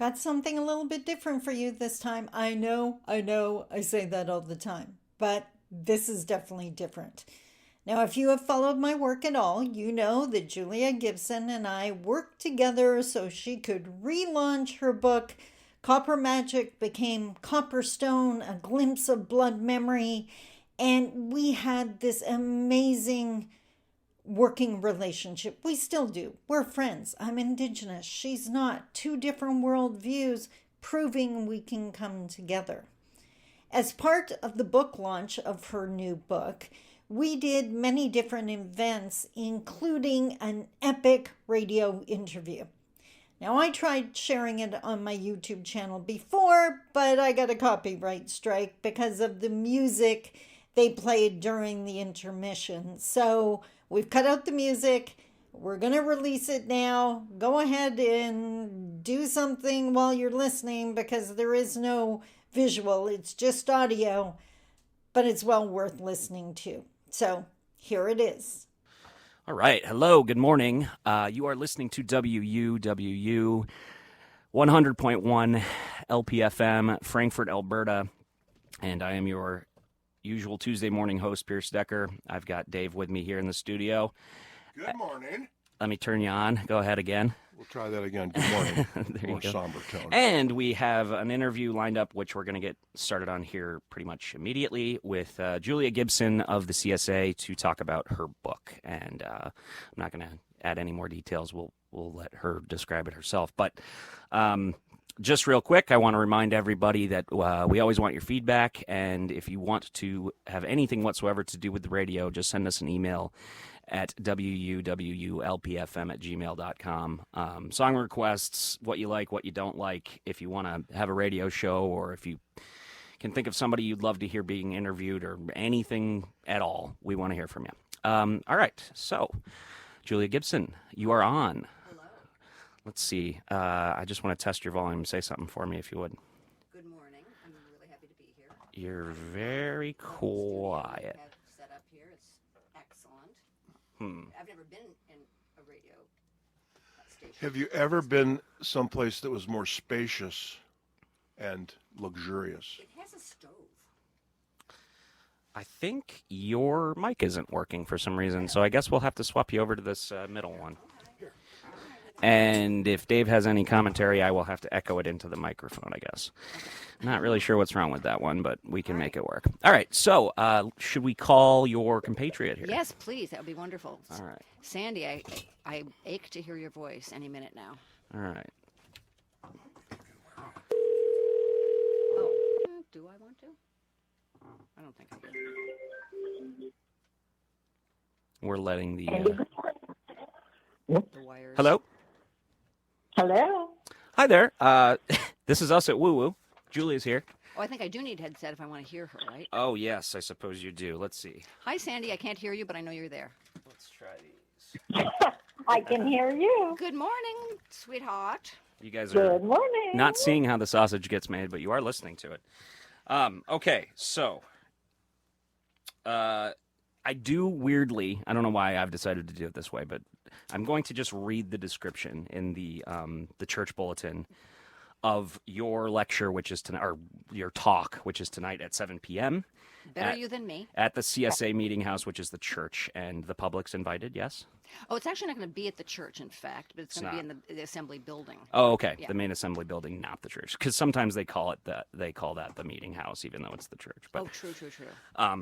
Got something a little bit different for you this time. I say that all the time, but this is definitely different. Now, if you have followed my work at all, you know that Julia Gibson and I worked together so she could relaunch her book. Copper Magic became Copperstone, a glimpse of blood memory, and we had this amazing working relationship. We still do. We're friends. I'm Indigenous. She's not. Two different worldviews proving we can come together. As part of the book launch of her new book, we did many different events, including an epic radio interview. Now, I tried sharing it on my YouTube channel before, but I got a copyright strike because of the music they played during the intermission. So we've cut out the music. We're going to release it now. Go ahead and do something while you're listening because there is no visual. It's just audio, but it's well worth listening to. So here it is. All right. Hello. Good morning. You are listening to WUWU 100.1 LPFM, Frankfurt, Alberta. And I am your usual Tuesday morning host, Pierce Decker. I've got Dave with me here in the studio. Good morning. Let me turn you on. Go ahead again. We'll try that again. Good morning. There you More go. somber tone. And we have an interview lined up, which we're going to get started on here pretty much immediately with Julia Gibson of the CSA to talk about her book. And I'm not going to add any more details. We'll let her describe it herself. But just real quick, I want to remind everybody that we always want your feedback. And if you want to have anything whatsoever to do with the radio, just send us an email at wuwulpfm@gmail.com. Song requests, what you like, what you don't like, if you want to have a radio show, or if you can think of somebody you'd love to hear being interviewed, or anything at all, we want to hear from you. All right, so Julia Gibson, you are on. Hello. Let's see. I just want to test your volume. Say something for me if you would. Good morning. I'm really happy to be here. You're very quiet. Have set up here. It's excellent. I've never been in a radio station. Have you ever been someplace that was more spacious and luxurious? It has a stove. I think your mic isn't working for some reason, so I guess we'll have to swap you over to this middle one. And if Dave has any commentary, I will have to echo it into the microphone, I guess. Not really sure what's wrong with that one, but we can make it work. All right, so should we call your compatriot here? Yes, please. That would be wonderful. All right. Sandy, I ache to hear your voice any minute now. All right. Oh, do I want to? I don't think I do. We're letting the... The wires. Hello? Hello. Hi there. This is us at Woo Woo. Julia's here. Oh, I think I do need headset if I want to hear her, right? Oh, yes, I suppose you do. Let's see. Hi, Sandy. I can't hear you, but I know you're there. Let's try these. I can hear you. Good morning, sweetheart. You guys are Good morning. not seeing how the sausage gets made, but you are listening to it. Okay, so I do weirdly, I don't know why I've decided to do it this way, but I'm going to just read the description in the church bulletin of your lecture, which is tonight, or your talk, which is tonight at 7 p.m. Better you than me. at the CSA Meeting House, which is the church, and the public's invited, yes? Oh, it's actually not going to be at the church, in fact, but it's going to be not. in the assembly building. Oh, okay. Yeah. The main assembly building, not the church, because sometimes they call that the meeting house, even though it's the church. But Oh, true.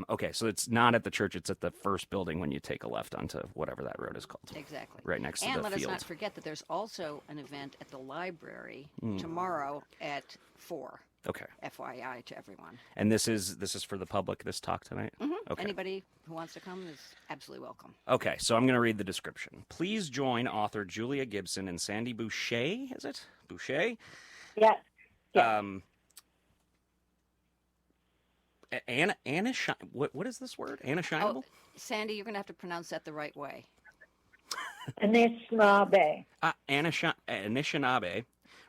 okay, so it's not at the church; it's at the first building when you take a left onto whatever that road is called. Exactly. Right next to and the let field. us not forget that there's also an event at the library tomorrow at 4. Okay, FYI to everyone. and this is for the public. This talk tonight. Okay. Anybody who wants to come is absolutely welcome. Okay, so I'm going to read the description. Please join author Julia Gibson and Sandi Boucher. Is it Boucher? Yes. Anna what is this word? Anna Oh, Sandy, you're going to have to pronounce that the right way. Anishinaabe. Anishinaabe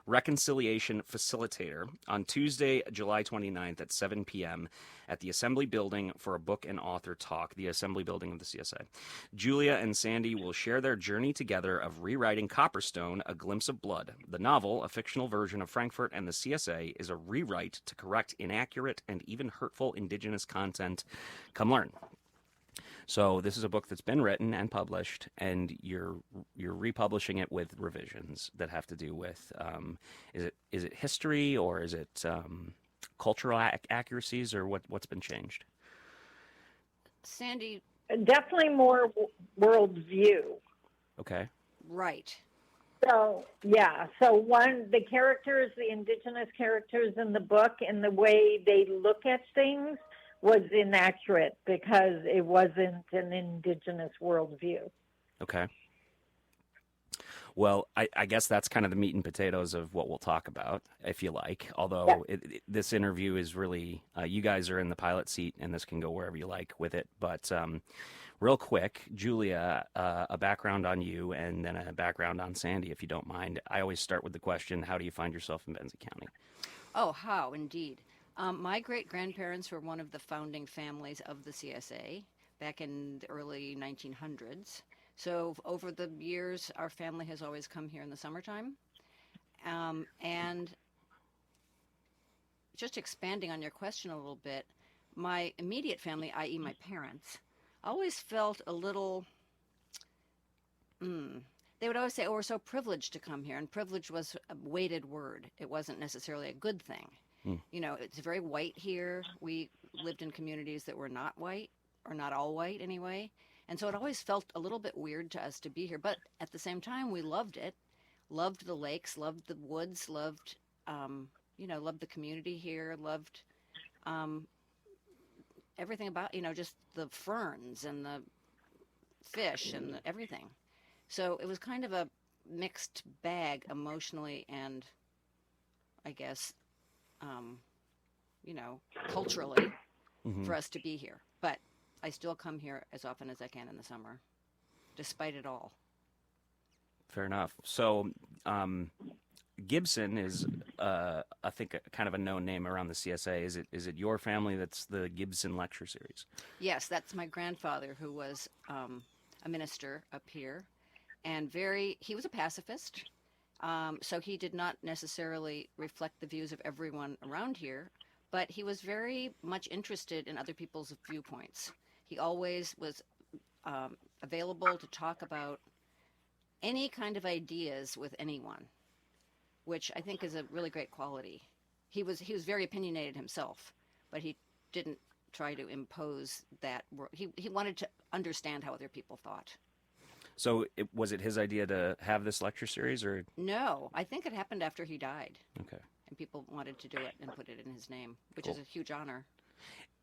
reconciliation facilitator on Tuesday, July 29th at 7 p.m. at the Assembly Building for a book and author talk, the Assembly Building of the CSA. Julia and Sandi will share their journey together of rewriting Copperstone, A Glimpse of Blood. The novel, a fictional version of Frankfurt and the CSA, is a rewrite to correct inaccurate and even hurtful Indigenous content. Come learn. So this is a book that's been written and published, and you're republishing it with revisions that have to do with is it history, or is it cultural accuracies, or what's been changed? Sandi, Definitely more worldview. Okay. right. So, yeah. So, the characters, the Indigenous characters in the book, and the way they look at things was inaccurate because it wasn't an Indigenous worldview. Okay. Well, I guess that's kind of the meat and potatoes of what we'll talk about, if you like. Although this interview is really, you guys are in the pilot seat, and this can go wherever you like with it. But real quick, Julia, a background on you, and then a background on Sandi, if you don't mind. I always start with the question, how do you find yourself in Benzie County? Oh, how indeed. My great-grandparents were one of the founding families of the CSA back in the early 1900s. So over the years, our family has always come here in the summertime. And just expanding on your question a little bit, my immediate family, i.e. my parents, always felt a little, they would always say, oh, we're so privileged to come here. And privilege was a weighted word. It wasn't necessarily a good thing. You know, it's very white here. We lived in communities that were not white, or not all white anyway. And so it always felt a little bit weird to us to be here. But at the same time, we loved it, loved the lakes, loved the woods, loved, loved the community here, loved everything about, just the ferns and the fish and everything. So it was kind of a mixed bag emotionally and, I guess, culturally for us to be here. But I still come here as often as I can in the summer, despite it all. Fair enough. So Gibson is, I think, kind of a known name around the CSA. Is it your family that's the Gibson Lecture Series? Yes, that's my grandfather, who was a minister up here, and he was a pacifist. So he did not necessarily reflect the views of everyone around here, but he was very much interested in other people's viewpoints. He always was available to talk about any kind of ideas with anyone, which I think is a really great quality. He was very opinionated himself, but he didn't try to impose that. He wanted to understand how other people thought. So was it his idea to have this lecture series, or? No, I think it happened after he died. Okay. And people wanted to do it and put it in his name, which Cool. is a huge honor.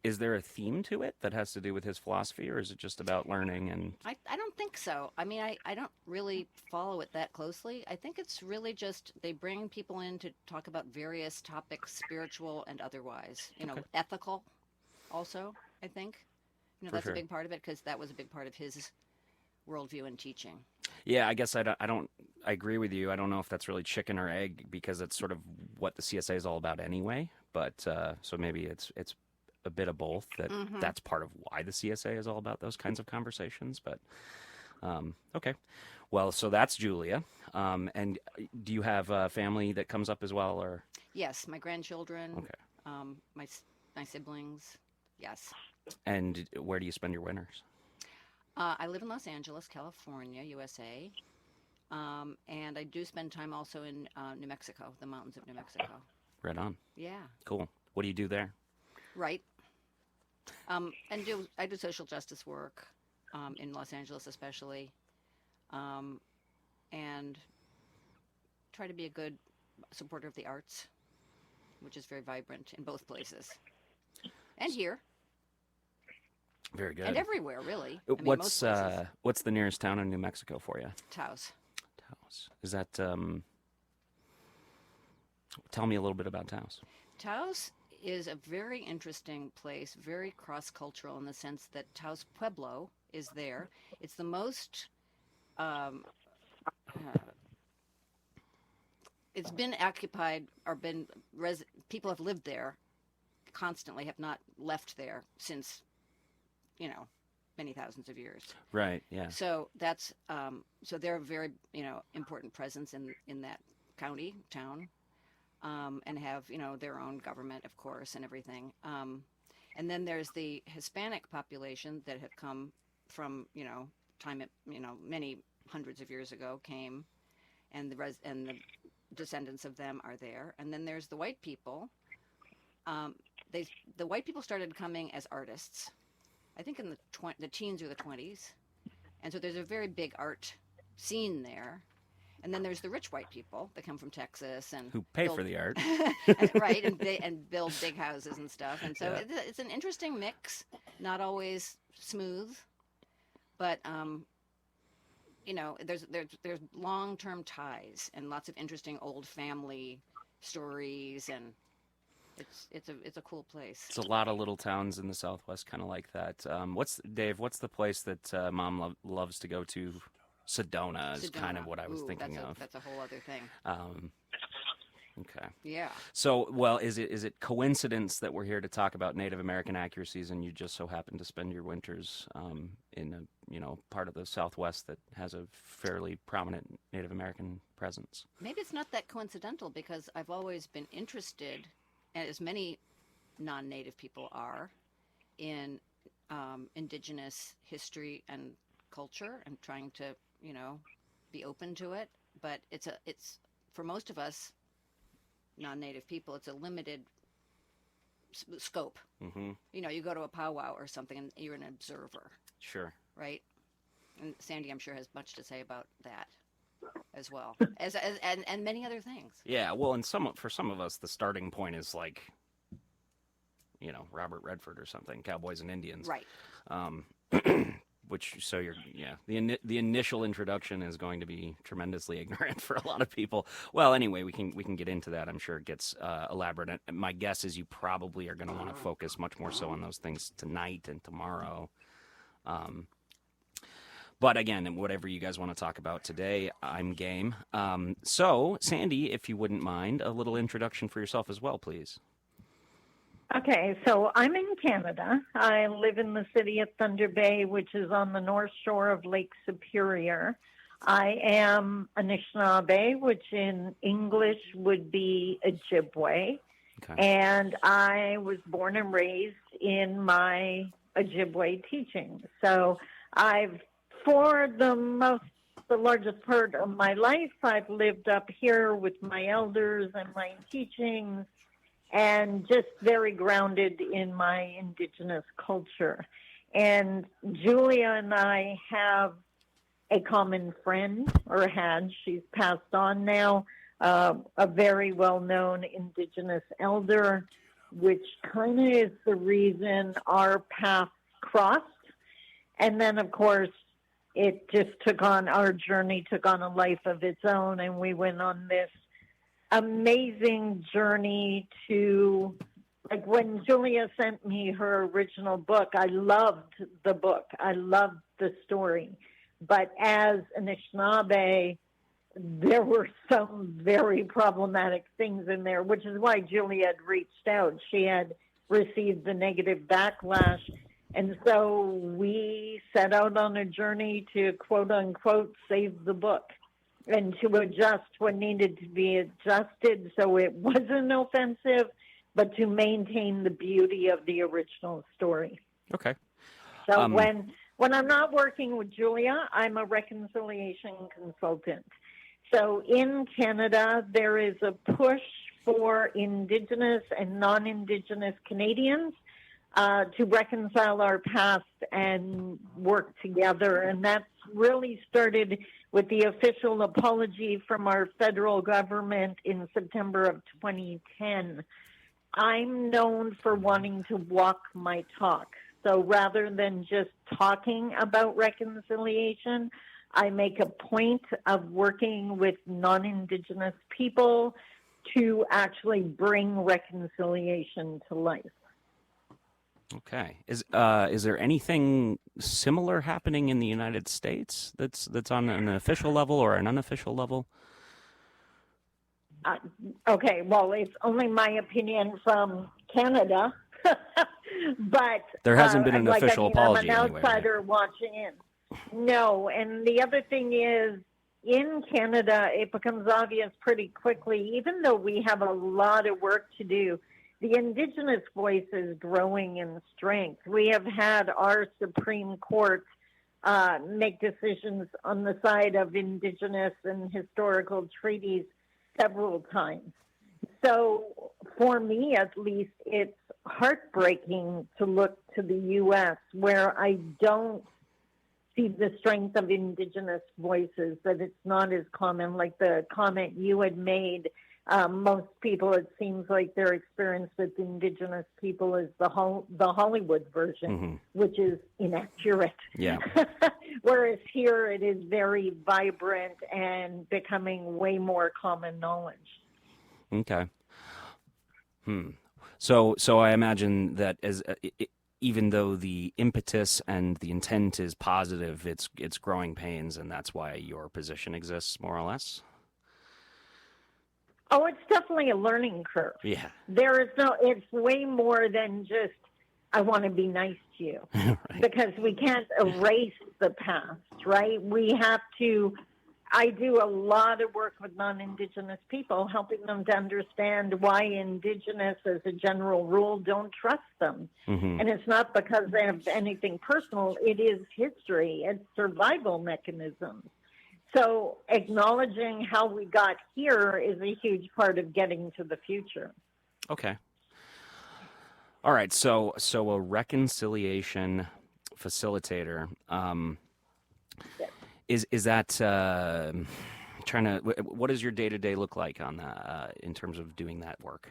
Is there a theme to it that has to do with his philosophy, or is it just about learning? And I don't think so. I mean, I don't really follow it that closely. I think it's really just they bring people in to talk about various topics, spiritual and otherwise. Okay. Ethical also, I think. For That's sure. a big part of it, because that was a big part of his worldview and teaching. Yeah, I guess I agree with you. I don't know if that's really chicken or egg, because it's sort of what the CSA is all about anyway. But so maybe it's a bit of both. That's part of why the CSA is all about those kinds of conversations. But okay, well, so that's Julia. And do you have a family that comes up as well, or? Yes, my grandchildren. Okay. My siblings. Yes. And where do you spend your winters? I live in Los Angeles, California, USA. And I do spend time also in New Mexico, the mountains of New Mexico. Right on. Yeah. Cool. What do you do there? Right. And I do social justice work in Los Angeles especially, and try to be a good supporter of the arts, which is very vibrant in both places. And here. Very good. And everywhere, really. I mean, most places. What's the nearest town in New Mexico for you? Taos. Taos. Is that? Tell me a little bit about Taos. Taos is a very interesting place, very cross-cultural in the sense that Taos Pueblo is there. It's the most it's been occupied or been people have lived there constantly, have not left there since, many thousands of years. Right. Yeah. So that's so they're a very important presence in that town, and have their own government, of course, and everything. And then there's the Hispanic population that have come from many hundreds of years ago came, and the descendants of them are there. And then there's the white people. The white people started coming as artists, I think in the teens or the 20s. And so there's a very big art scene there. And then there's the rich white people that come from Texas and who pay for the art. right, and build big houses and stuff. And so it's an interesting mix, not always smooth, but there's long-term ties and lots of interesting old family stories, and it's a cool place. It's a lot of little towns in the Southwest, kind of like that. What's the place that Mom loves to go to? Sedona is kind of what I was thinking of. That's a whole other thing. Okay. Yeah. So, well, is it coincidence that we're here to talk about Native American accuracies, and you just so happen to spend your winters in a part of the Southwest that has a fairly prominent Native American presence? Maybe it's not that coincidental, because I've always been interested, as many non-Native people are, in indigenous history and culture, and trying to be open to it. But it's for most of us non-Native people, it's a limited scope. Mm-hmm. You go to a powwow or something and you're an observer. Sure. Right. And Sandi, I'm sure, has much to say about that as well, and many other things. Yeah, well, and for some of us, the starting point is like, Robert Redford or something, Cowboys and Indians. Right. The initial introduction is going to be tremendously ignorant for a lot of people. Well, anyway, we can get into that. I'm sure it gets elaborate. And my guess is you probably are going to want to focus much more so on those things tonight and tomorrow. But again, whatever you guys want to talk about today, I'm game. So, Sandi, if you wouldn't mind, a little introduction for yourself as well, please. Okay, so I'm in Canada. I live in the city of Thunder Bay, which is on the north shore of Lake Superior. I am Anishinaabe, which in English would be Ojibwe. Okay. And I was born and raised in my Ojibwe teaching. So for the largest part of my life, I've lived up here with my elders and my teachings, and just very grounded in my indigenous culture. And Julia and I have a common friend, or had, she's passed on now, a very well-known indigenous elder, which kind of is the reason our paths crossed. And then, of course, our journey took on a life of its own, and we went on this amazing journey to, like, when Julia sent me her original book, I loved the book. I loved the story. But as Anishinaabe, there were some very problematic things in there, which is why Julia had reached out. She had received the negative backlash. And so we set out on a journey to, quote unquote, save the book, and to adjust what needed to be adjusted so it wasn't offensive, but to maintain the beauty of the original story. Okay. So when I'm not working with Julia, I'm a reconciliation consultant. So in Canada, there is a push for Indigenous and non-Indigenous Canadians to reconcile our past and work together. And that's really started with the official apology from our federal government in September of 2010. I'm known for wanting to walk my talk. So rather than just talking about reconciliation, I make a point of working with non-Indigenous people to actually bring reconciliation to life. Okay. Is there anything similar happening in the United States that's on an official level or an unofficial level? Uh, okay, well, it's only my opinion from Canada, but There hasn't been an like, official apology I'm an anyway, right? outsider watching in. No, and the other thing is, in Canada, it becomes obvious pretty quickly, even though we have a lot of work to do, the Indigenous voice is growing in strength. We have had our Supreme Court make decisions on the side of Indigenous and historical treaties several times. So for me, at least, it's heartbreaking to look to the U.S., where I don't see the strength of Indigenous voices, that it's not as common. Like the comment you had made, most people, it seems like their experience with Indigenous people is the Hollywood version, which is inaccurate. Yeah. Whereas here it is very vibrant and becoming way more common knowledge. Okay. So I imagine that even though the impetus and the intent is positive, it's growing pains, and that's why your position exists, more or less. Oh, it's definitely a learning curve. Yeah. It's way more than just, I want to be nice to you. Right. Because we can't erase the past, right? I do a lot of work with non-Indigenous people, helping them to understand why Indigenous, as a general rule, don't trust them. And it's not because they have anything personal. It is history. It's survival mechanisms. So acknowledging how we got here is a huge part of getting to the future. Okay. All right. So a reconciliation facilitator. Yes. Is that what does your day-to-day look like on that in terms of doing that work?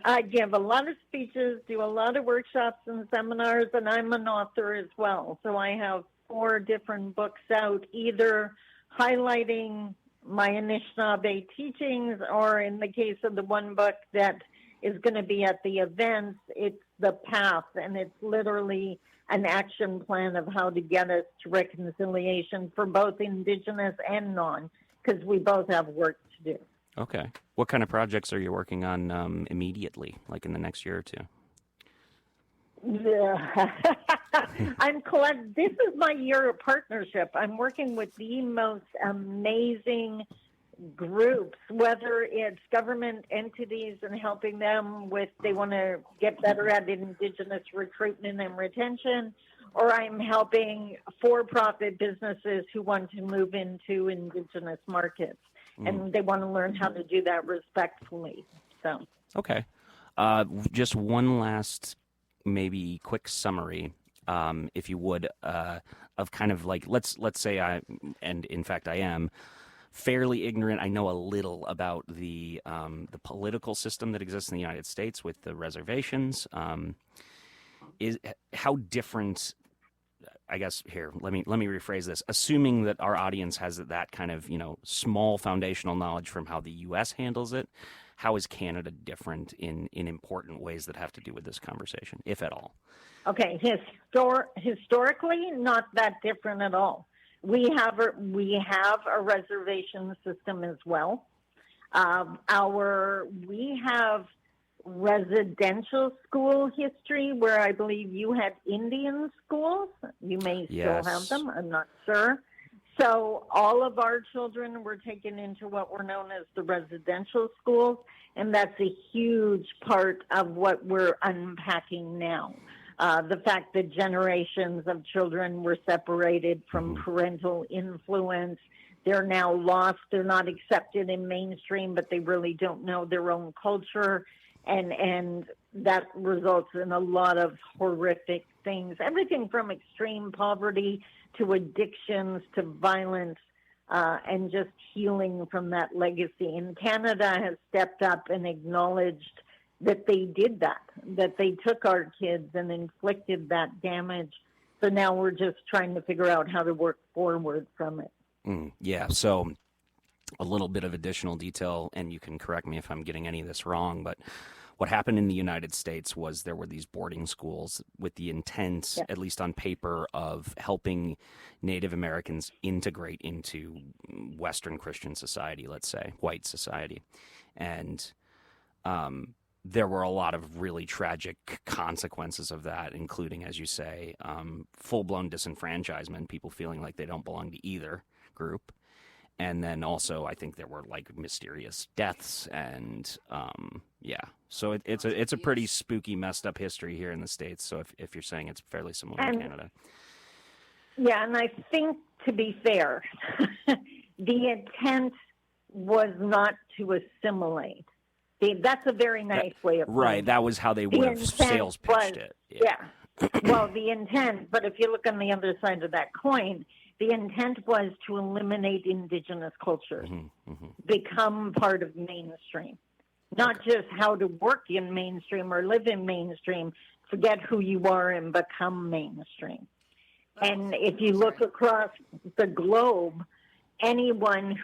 I give a lot of speeches, do a lot of workshops and seminars, and I'm an author as well. So I have 4 different books out, either highlighting my Anishinaabe teachings, or in the case of the one book that is going to be at the events, it's The Path, and it's literally an action plan of how to get us to reconciliation for both Indigenous and non, because we both have work to do. Okay. What kind of projects are you working on immediately, like in the next year or two? Yeah. This is my year of partnership. I'm working with the most amazing groups, whether it's government entities and helping them with, they want to get better at Indigenous recruitment and retention, or I'm helping for-profit businesses who want to move into Indigenous markets, and they want to learn how to do that respectfully. So, okay. Just one last, maybe quick summary, if you would, of kind of like, let's say and in fact I am, fairly ignorant. I know a little about the political system that exists in the United States with the reservations. Is how different? I guess here, let me rephrase this. Assuming that our audience has that kind of small foundational knowledge from how the U.S. handles it, how is Canada different in important ways that have to do with this conversation, if at all? Okay, historically, not that different at all. We have a reservation system as well. We have residential school history where I believe you had Indian schools. You may still have them. I'm not sure. So all of our children were taken into what were known as the residential schools, and that's a huge part of what we're unpacking now. The fact that generations of children were separated from parental influence. They're now lost. They're not accepted in mainstream, but they really don't know their own culture. And that results in a lot of horrific things, everything from extreme poverty to addictions to violence, and just healing from that legacy. And Canada has stepped up and acknowledged that they did that they took our kids and inflicted that damage. So now we're just trying to figure out how to work forward from it. Yeah, so a little bit of additional detail, and you can correct me if I'm getting any of this wrong, but what happened in the United States was there were these boarding schools with the intent, at least on paper, of helping Native Americans integrate into Western Christian society, let's say, white society. And there were a lot of really tragic consequences of that, including, as you say, full-blown disenfranchisement, people feeling like they don't belong to either group. And then also, I think there were like mysterious deaths, and so it's a pretty spooky, messed up history here in the States. So if you're saying it's fairly similar in Canada, yeah, and I think, to be fair, the intent was not to assimilate. That's a very nice way of right. putting That was how they would have sales pitched it. Yeah. Well, the intent, but if you look on the other side of that coin, the intent was to eliminate indigenous cultures, become part of mainstream, not just how to work in mainstream or live in mainstream, forget who you are and become mainstream. And if you look across the globe, anytime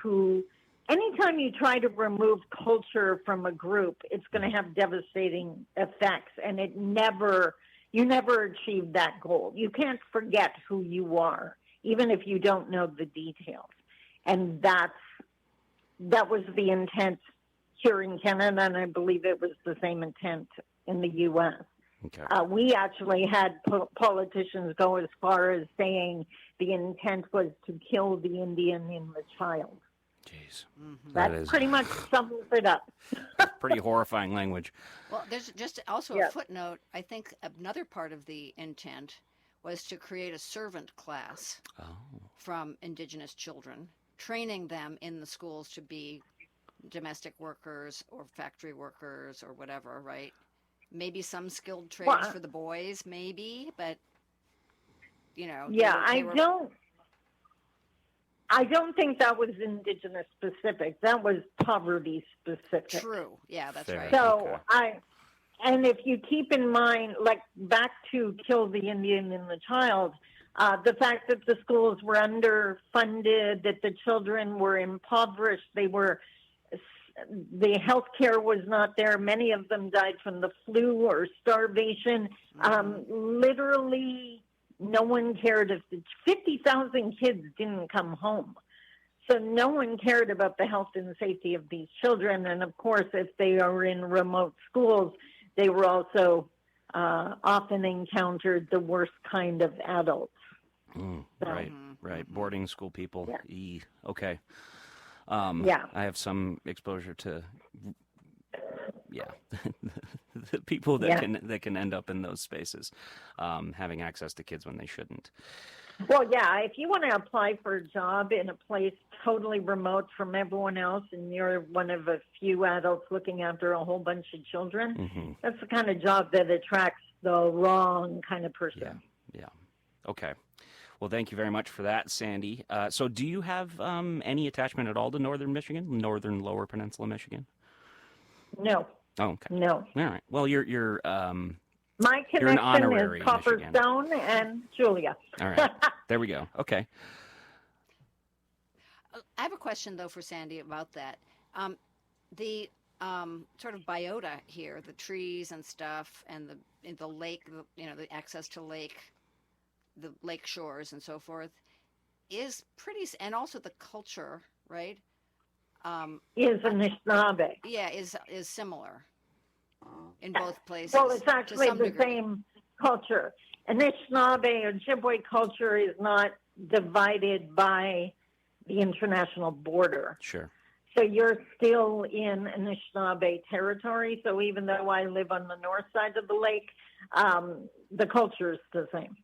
you try to remove culture from a group, it's going to have devastating effects, and you never achieve that goal. You can't forget who you are, even if you don't know the details. And that was the intent here in Canada, and I believe it was the same intent in the U.S. Okay. We actually had politicians go as far as saying the intent was to kill the Indian in the child. Jeez. That pretty much sums it up. Pretty horrifying language. Well, there's just also a footnote. I think another part of the intent was to create a servant class from Indigenous children, training them in the schools to be domestic workers or factory workers or whatever, right? Maybe some skilled trades for the boys, maybe, but, Yeah, I don't think that was Indigenous specific. That was poverty specific. True. Yeah, that's right. So and if you keep in mind, like back to kill the Indian and the child, the fact that the schools were underfunded, that the children were impoverished, the health care was not there. Many of them died from the flu or starvation. Literally, no one cared if 50,000 kids didn't come home. So no one cared about the health and safety of these children. And of course, if they are in remote schools, they were also often encountered the worst kind of adults. Right. Boarding school people. Yeah. Okay. I have some exposure to, the people that can end up in those spaces, having access to kids when they shouldn't. Well, if you want to apply for a job in a place totally remote from everyone else, and you're one of a few adults looking after a whole bunch of children, that's the kind of job that attracts the wrong kind of person. Yeah. Okay. Well, thank you very much for that, Sandi. So do you have any attachment at all to northern Michigan, northern Lower Peninsula Michigan? No. Oh, okay. No. All right. Well, you're my you're an connection honorary is Copperstone Michigan. and Julia. All right. There we go. Okay. I have a question, though, for Sandi about that. The sort of biota here, the trees and stuff, and the lake, the access to lake, the lake shores and so forth, is pretty, and also the culture, right? Is Anishinaabe. Yeah, is similar in both places. Well, it's actually the degree. same culture. Anishinaabe or Ojibwe culture is not divided by the international border. Sure. So you're still in Anishinaabe territory. So even though I live on the north side of the lake, the culture is the same.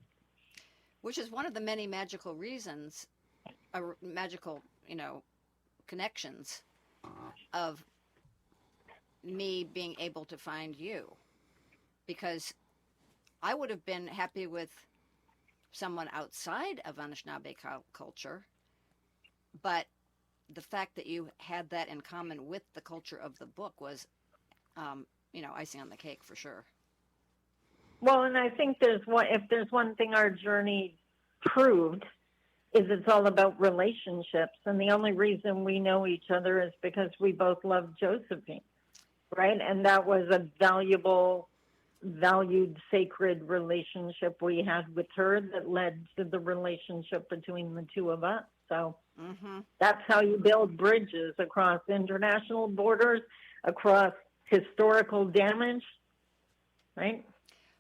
Which is one of the many magical reasons, magical, connections of me being able to find you. Because I would have been happy with someone outside of Anishinaabe culture, but the fact that you had that in common with the culture of the book was, icing on the cake for sure. Well, and I think if there's one thing our journey proved, is it's all about relationships. And the only reason we know each other is because we both love Josephine, right? And that was a valued, sacred relationship we had with her that led to the relationship between the two of us. So that's how you build bridges across international borders, across historical damage, right?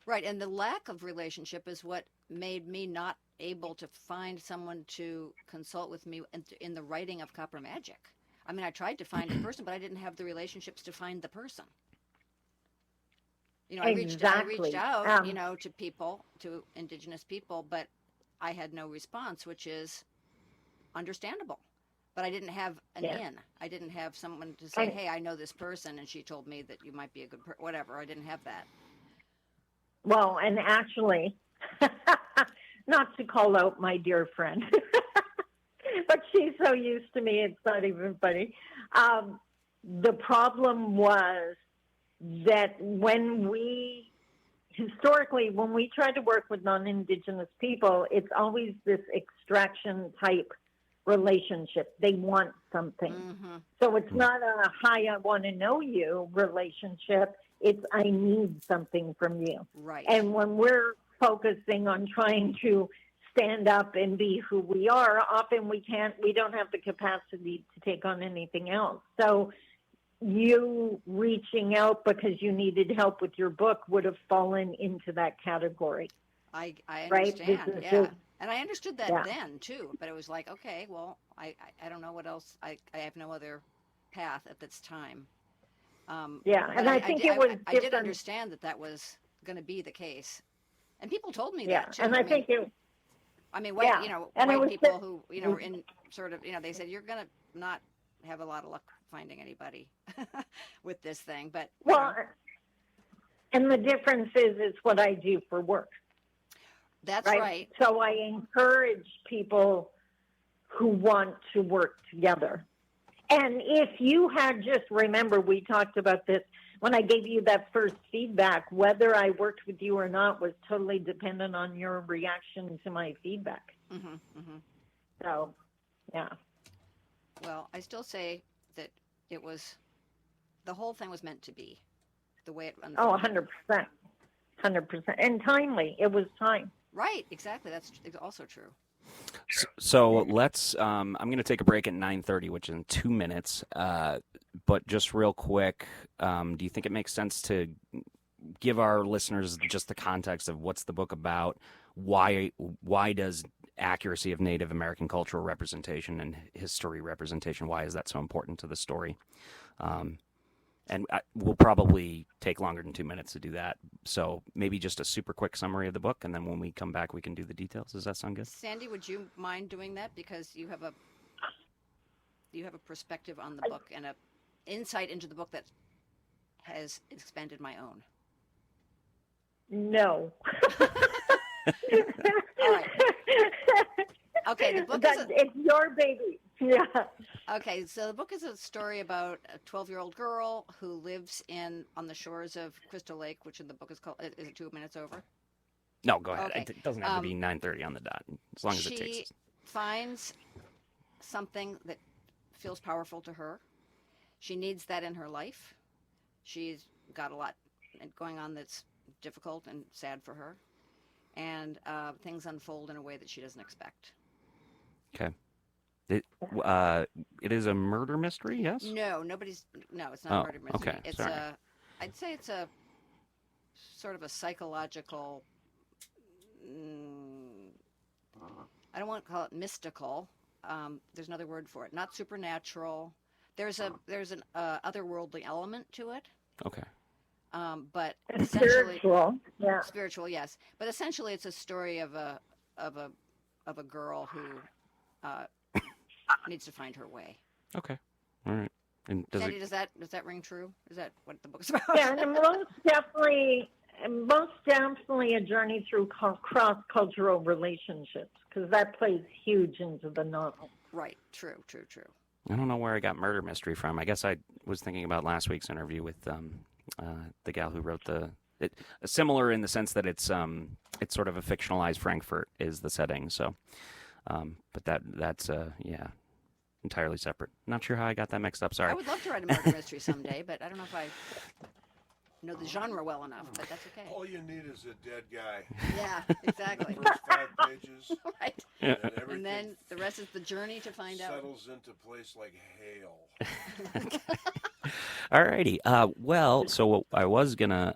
Right, and the lack of relationship is what made me not able to find someone to consult with me in the writing of Copper Magic. I mean, I tried to find a person, but I didn't have the relationships to find the person. You know, I reached out, you know, to people, to Indigenous people, but I had no response, which is understandable. But I didn't have an in. I didn't have someone to say, hey, I know this person, and she told me that you might be a good person, whatever. I didn't have that. Well, and actually, not to call out my dear friend, but she's so used to me, it's not even funny. The problem was that historically, when we try to work with non-Indigenous people, it's always this extraction type relationship. They want something. Mm-hmm. So it's not a hi, I want to know you relationship. It's I need something from you. Right. And when we're focusing on trying to stand up and be who we are, often we don't have the capacity to take on anything else. So you reaching out because you needed help with your book would have fallen into that category. I understand, right? Yeah. And I understood that then too, but it was like, okay, well, I don't know what else. I have no other path at this time. And I think I did understand that was going to be the case, and people told me that too. And I think you know, white people who, you know, were in sort of, you know, they said you're going to not have a lot of luck finding anybody with this thing, but and the difference is it's what I do for work. That's right. So I encourage people who want to work together. And if you had just remember, we talked about this when I gave you that first feedback, whether I worked with you or not was totally dependent on your reaction to my feedback. Mm-hmm, mm-hmm. So, yeah. Well, I still say that the whole thing was meant to be the way it unfolded. 100%. 100%. And timely. It was time. Right, exactly. That's also true. So let's. I'm going to take a break at 9:30, which is in 2 minutes. But just real quick, do you think it makes sense to give our listeners just the context of what's the book about? Why does accuracy of Native American cultural representation and history representation? Why is that so important to the story? And we'll probably take longer than 2 minutes to do that. So maybe just a super quick summary of the book, and then when we come back, we can do the details. Does that sound good? Sandi, would you mind doing that? Because you have a perspective on the book and a insight into the book that has expanded my own. No. All right. Okay, the book it's your baby. Yeah. Okay, so the book is a story about a 12-year-old girl who lives on the shores of Crystal Lake, which in the book is called. Is it 2 minutes over? No, go ahead. Okay. It doesn't have to be 9:30 on the dot, as long as it takes. She finds something that feels powerful to her. She needs that in her life. She's got a lot going on that's difficult and sad for her, and things unfold in a way that she doesn't expect. Okay. It is a murder mystery, yes? No, it's not a murder mystery. Okay. It's Sorry. I'd say it's a sort of a psychological, I don't want to call it mystical. There's another word for it. Not supernatural. There's an otherworldly element to it. Okay. But essentially spiritual, yes. But essentially, it's a story of a girl who needs to find her way. Okay. All right. And Sandi, does that ring true? Is that what the book's about? Yeah, and most definitely a journey through cross-cultural relationships, because that plays huge into the novel. Right. True. I don't know where I got murder mystery from. I guess I was thinking about last week's interview with the gal who wrote similar in the sense that it's sort of a fictionalized Frankfurt is the setting. So, but that's entirely separate. Not sure how I got that mixed up. Sorry. I would love to write a murder mystery someday, but I don't know if I know the genre well enough. But that's okay. All you need is a dead guy. Yeah, exactly. The first 5 pages. Right. Yeah. And then the rest is the journey to find out. Settles into place like hail. Alrighty. Well, so I was gonna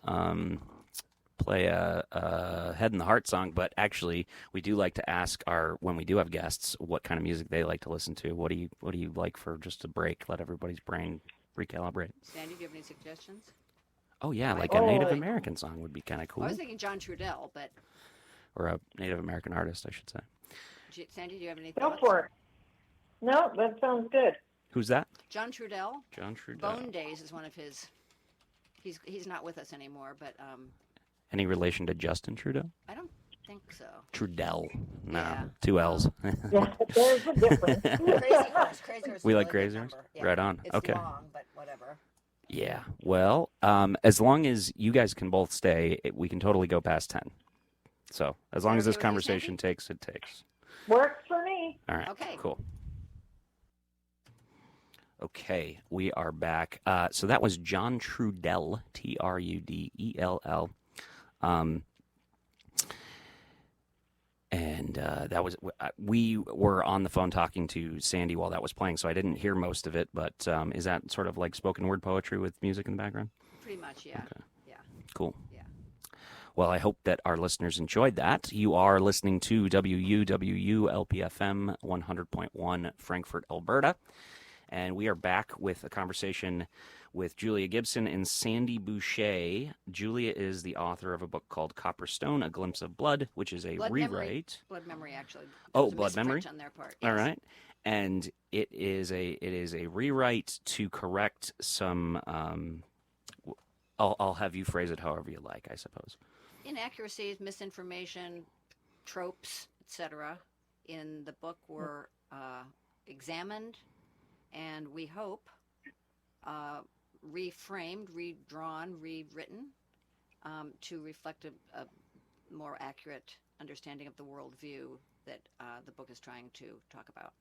play a head in the heart song, but actually, we do like to ask when we do have guests what kind of music they like to listen to. What do you like for just a break? Let everybody's brain recalibrate. Sandy, do you have any suggestions? Oh yeah, like a Oh, Native American song would be kind of I cool, was thinking John Trudell, but or a Native American artist, I should say. Sandy, do you have any Go thoughts? for it. No, that sounds good. Who's that? John Trudell. John Trudell. Bone Days is one of his. He's not with us anymore, but Any relation to Justin Trudeau? I don't think so. Trudell. No, Yeah. 2 L's. Yeah, there's a difference. Crazy Horse. We like Crazy Horse? Right on. It's Okay. long, but whatever. Yeah. Well, as long as you guys can both stay, we can totally go past 10. So as long as this okay with you, conversation takes, it takes. Works for me. All right. Okay. Cool. Okay, we are back. So that was John Trudell, Trudell. And that was we were on the phone talking to Sandy while that was playing, so I didn't hear most of it. But is that sort of like spoken word poetry with music in the background? Pretty much, yeah. Okay. Yeah. Cool. Yeah. Well, I hope that our listeners enjoyed that. You are listening to WUWLPFM 100.1 Frankfurt, Alberta. And we are back with a conversation with Julia Gibson and Sandi Boucher. Julia is the author of a book called Copperstone, A Glimpse of Blood, which is a rewrite. Blood Memory, actually. Oh, It was a Blood Memory? misprint on their part. All yes. right. And it is a rewrite to correct some I'll have you phrase it however you like, I suppose. Inaccuracies, misinformation, tropes, etc. in the book were examined, and we hope reframed, redrawn, rewritten to reflect a more accurate understanding of the worldview that the book is trying to talk about.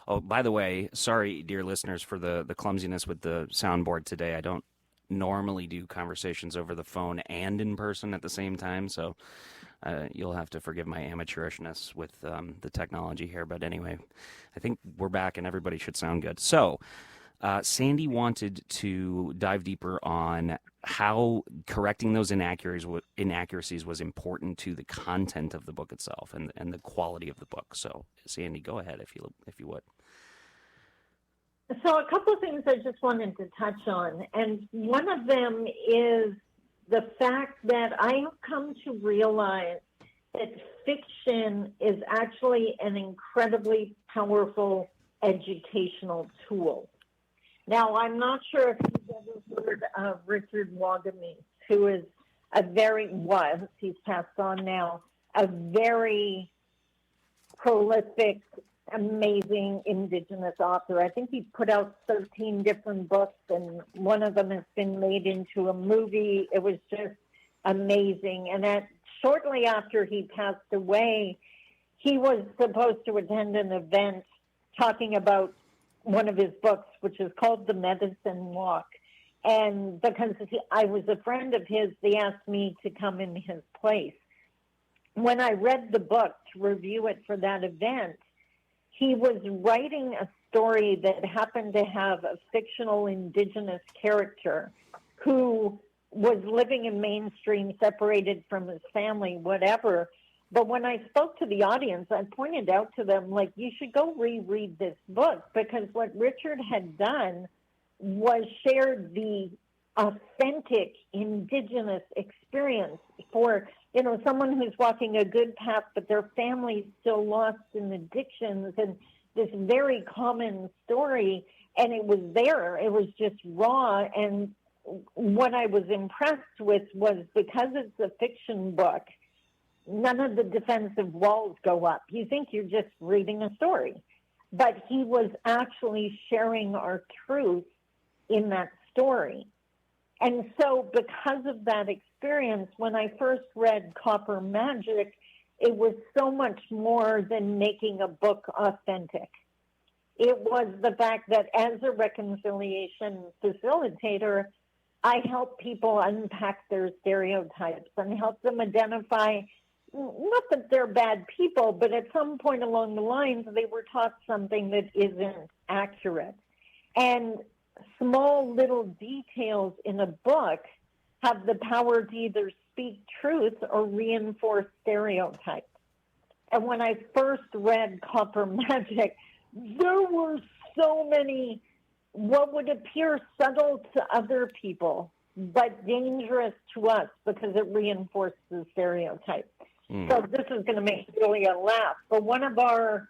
Oh, by the way, sorry, dear listeners, for the clumsiness with the soundboard today. I don't normally do conversations over the phone and in person at the same time, so you'll have to forgive my amateurishness with the technology here. But anyway, I think we're back and everybody should sound good. So Sandy wanted to dive deeper on how correcting those inaccuracies was important to the content of the book itself and the quality of the book. So, Sandy, go ahead if you would. So a couple of things I just wanted to touch on, and one of them is the fact that I have come to realize that fiction is actually an incredibly powerful educational tool. Now, I'm not sure if you've ever heard of Richard Wagamese, who is he's passed on now, a very prolific, amazing Indigenous author. I think he's put out 13 different books, and one of them has been made into a movie. It was just amazing. And that shortly after he passed away, he was supposed to attend an event talking about one of his books, which is called The Medicine Walk. And because I was a friend of his, they asked me to come in his place. When I read the book to review it for that event, he was writing a story that happened to have a fictional Indigenous character who was living in mainstream, separated from his family, whatever. But when I spoke to the audience, I pointed out to them, like, you should go reread this book, because what Richard had done was shared the authentic Indigenous experience for, someone who's walking a good path, but their family's still lost in addictions, and this very common story. And it was there. It was just raw. And what I was impressed with was, because it's a fiction book, none of the defensive walls go up. You think you're just reading a story. But he was actually sharing our truth in that story. And so because of that experience, when I first read Copper Magic, it was so much more than making a book authentic. It was the fact that as a reconciliation facilitator, I help people unpack their stereotypes and help them identify, not that they're bad people, but at some point along the lines, they were taught something that isn't accurate. And small little details in a book have the power to either speak truth or reinforce stereotypes. And when I first read Copper Magic, there were so many what would appear subtle to other people, but dangerous to us because it reinforces the stereotype. So this is going to make Julia laugh. But one of the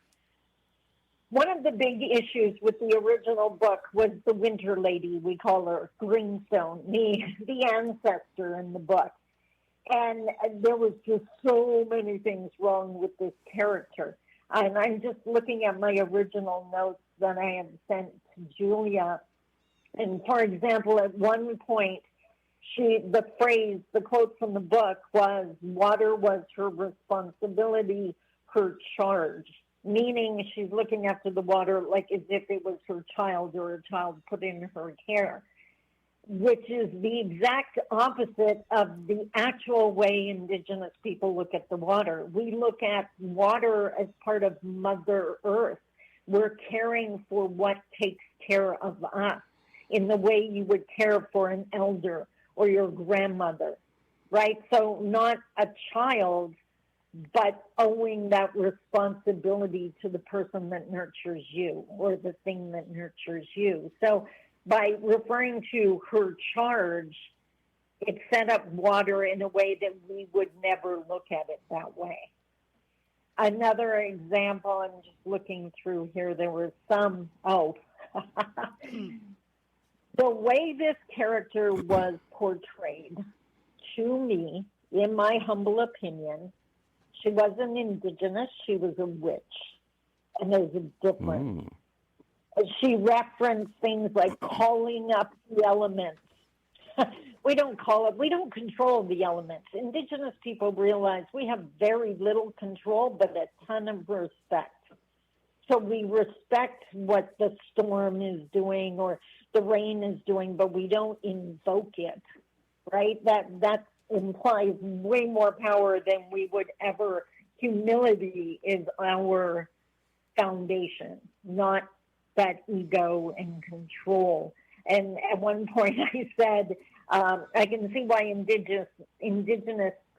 big issues with the original book was the Winter Lady, we call her, Greenstone, the ancestor in the book. And there was just so many things wrong with this character. And I'm just looking at my original notes that I had sent to Julia. And for example, at one point, the quote from the book was, water was her responsibility, her charge, meaning she's looking after the water like as if it was her child or a child put in her care, which is the exact opposite of the actual way Indigenous people look at the water. We look at water as part of Mother Earth. We're caring for what takes care of us in the way you would care for an elder or your grandmother, right? So not a child, but owing that responsibility to the person that nurtures you or the thing that nurtures you. So by referring to her charge, it set up water in a way that we would never look at it that way. Another example, I'm just looking through here, there were some, the way this character was portrayed, to me, in my humble opinion, she wasn't Indigenous, she was a witch. And there's a difference. She referenced things like calling up the elements. We don't control the elements. Indigenous people realize we have very little control, but a ton of respect. So we respect what the storm is doing or the rain is doing, but we don't invoke it, right? That implies way more power than we would ever. Humility is our foundation, not that ego and control. And at one point I said, I can see why indigenous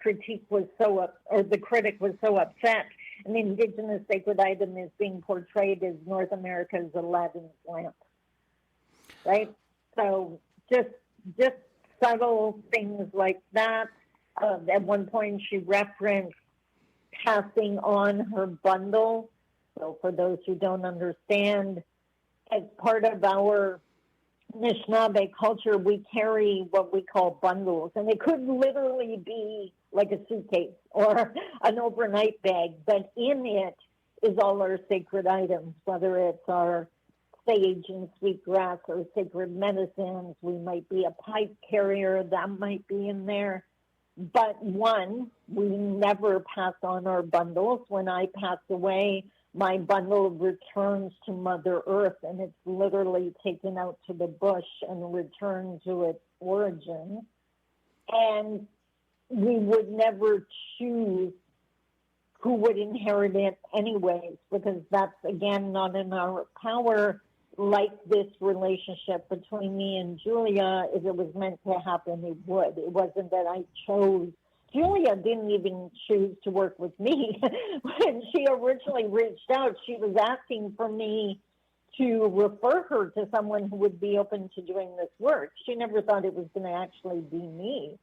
critique was the critic was so upset. An indigenous sacred item is being portrayed as North America's Aladdin's lamp, right? So just subtle things like that. At one point she referenced passing on her bundle. So for those who don't understand, as part of our Anishinaabe culture, we carry what we call bundles, and it could literally be like a suitcase or an overnight bag, but in it is all our sacred items, whether it's our sage and sweetgrass or sacred medicines. We might be a pipe carrier, that might be in there. But we never pass on our bundles. When I pass away, my bundle returns to Mother Earth, and it's literally taken out to the bush and returned to its origin. And we would never choose who would inherit it anyways, because that's, again, not in our power. Like this relationship between me and Julia, if it was meant to happen, it would. It wasn't that I chose. Julia didn't even choose to work with me. When she originally reached out, she was asking for me to refer her to someone who would be open to doing this work. She never thought it was going to actually be me.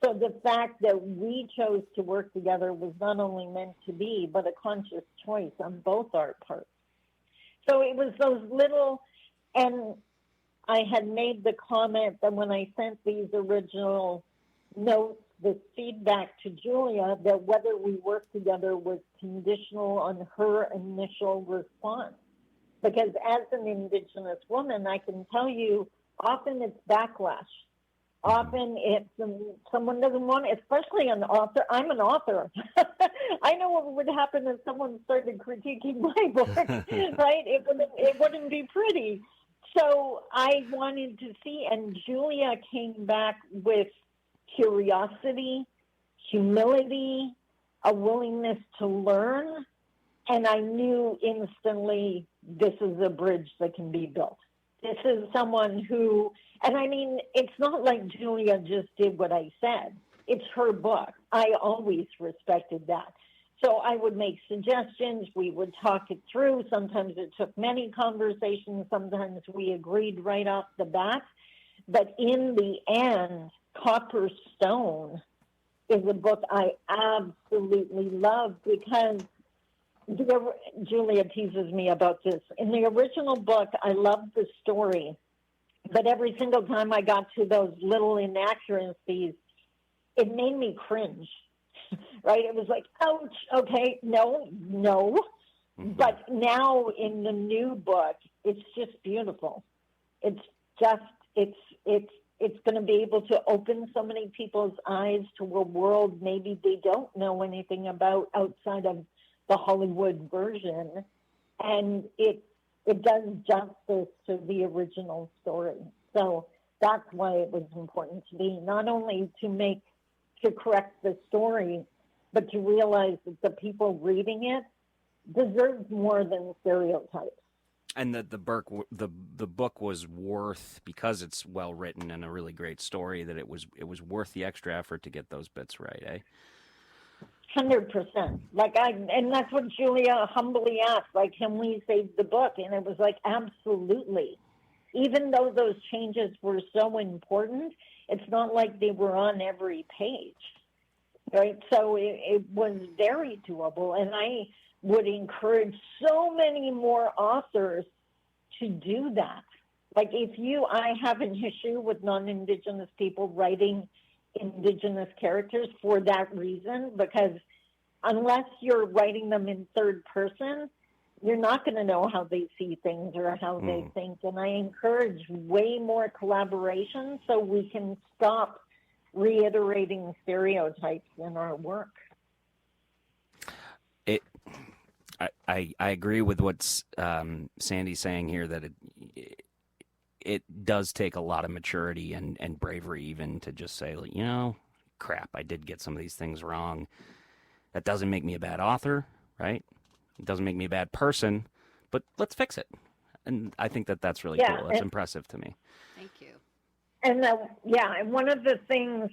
So the fact that we chose to work together was not only meant to be, but a conscious choice on both our parts. So it was those little, and I had made the comment that when I sent these original notes, the feedback to Julia, that whether we worked together was conditional on her initial response. Because as an Indigenous woman, I can tell you, often it's backlash. Often it's someone doesn't want it, especially an author. I'm an author. I know what would happen if someone started critiquing my book, right? It wouldn't be pretty. So I wanted to see, and Julia came back with curiosity, humility, a willingness to learn, and I knew instantly this is a bridge that can be built. This is someone who, and I mean, it's not like Julia just did what I said. It's her book. I always respected that. So I would make suggestions. We would talk it through. Sometimes it took many conversations. Sometimes we agreed right off the bat. But in the end, Copper Stone is a book I absolutely love because Julia teases me about this. In the original book, I loved the story, but every single time I got to those little inaccuracies, it made me cringe, right? It was like, ouch, okay, no. Mm-hmm. But now in the new book, it's just beautiful. It's just, it's going to be able to open so many people's eyes to a world maybe they don't know anything about outside of the Hollywood version, and it does justice to the original story. So that's why it was important to me, not only to correct the story, but to realize that the people reading it deserve more than stereotypes. And that the book was worth, because it's well written and a really great story, that it was worth the extra effort to get those bits right, eh? 100%. And that's what Julia humbly asked, like, can we save the book? And it was like, absolutely. Even though those changes were so important, it's not like they were on every page, right? So it was very doable. And I would encourage so many more authors to do that. Like I have an issue with non-Indigenous people writing Indigenous characters for that reason, because unless you're writing them in third person, you're not going to know how they see things or how they think. And I encourage way more collaboration so we can stop reiterating stereotypes in our work. I agree with what Sandy's saying here, that it does take a lot of maturity and bravery even to just say, like, crap, I did get some of these things wrong. That doesn't make me a bad author, right? It doesn't make me a bad person, but let's fix it. And I think that's really cool. That's impressive to me. Thank you. And and one of the things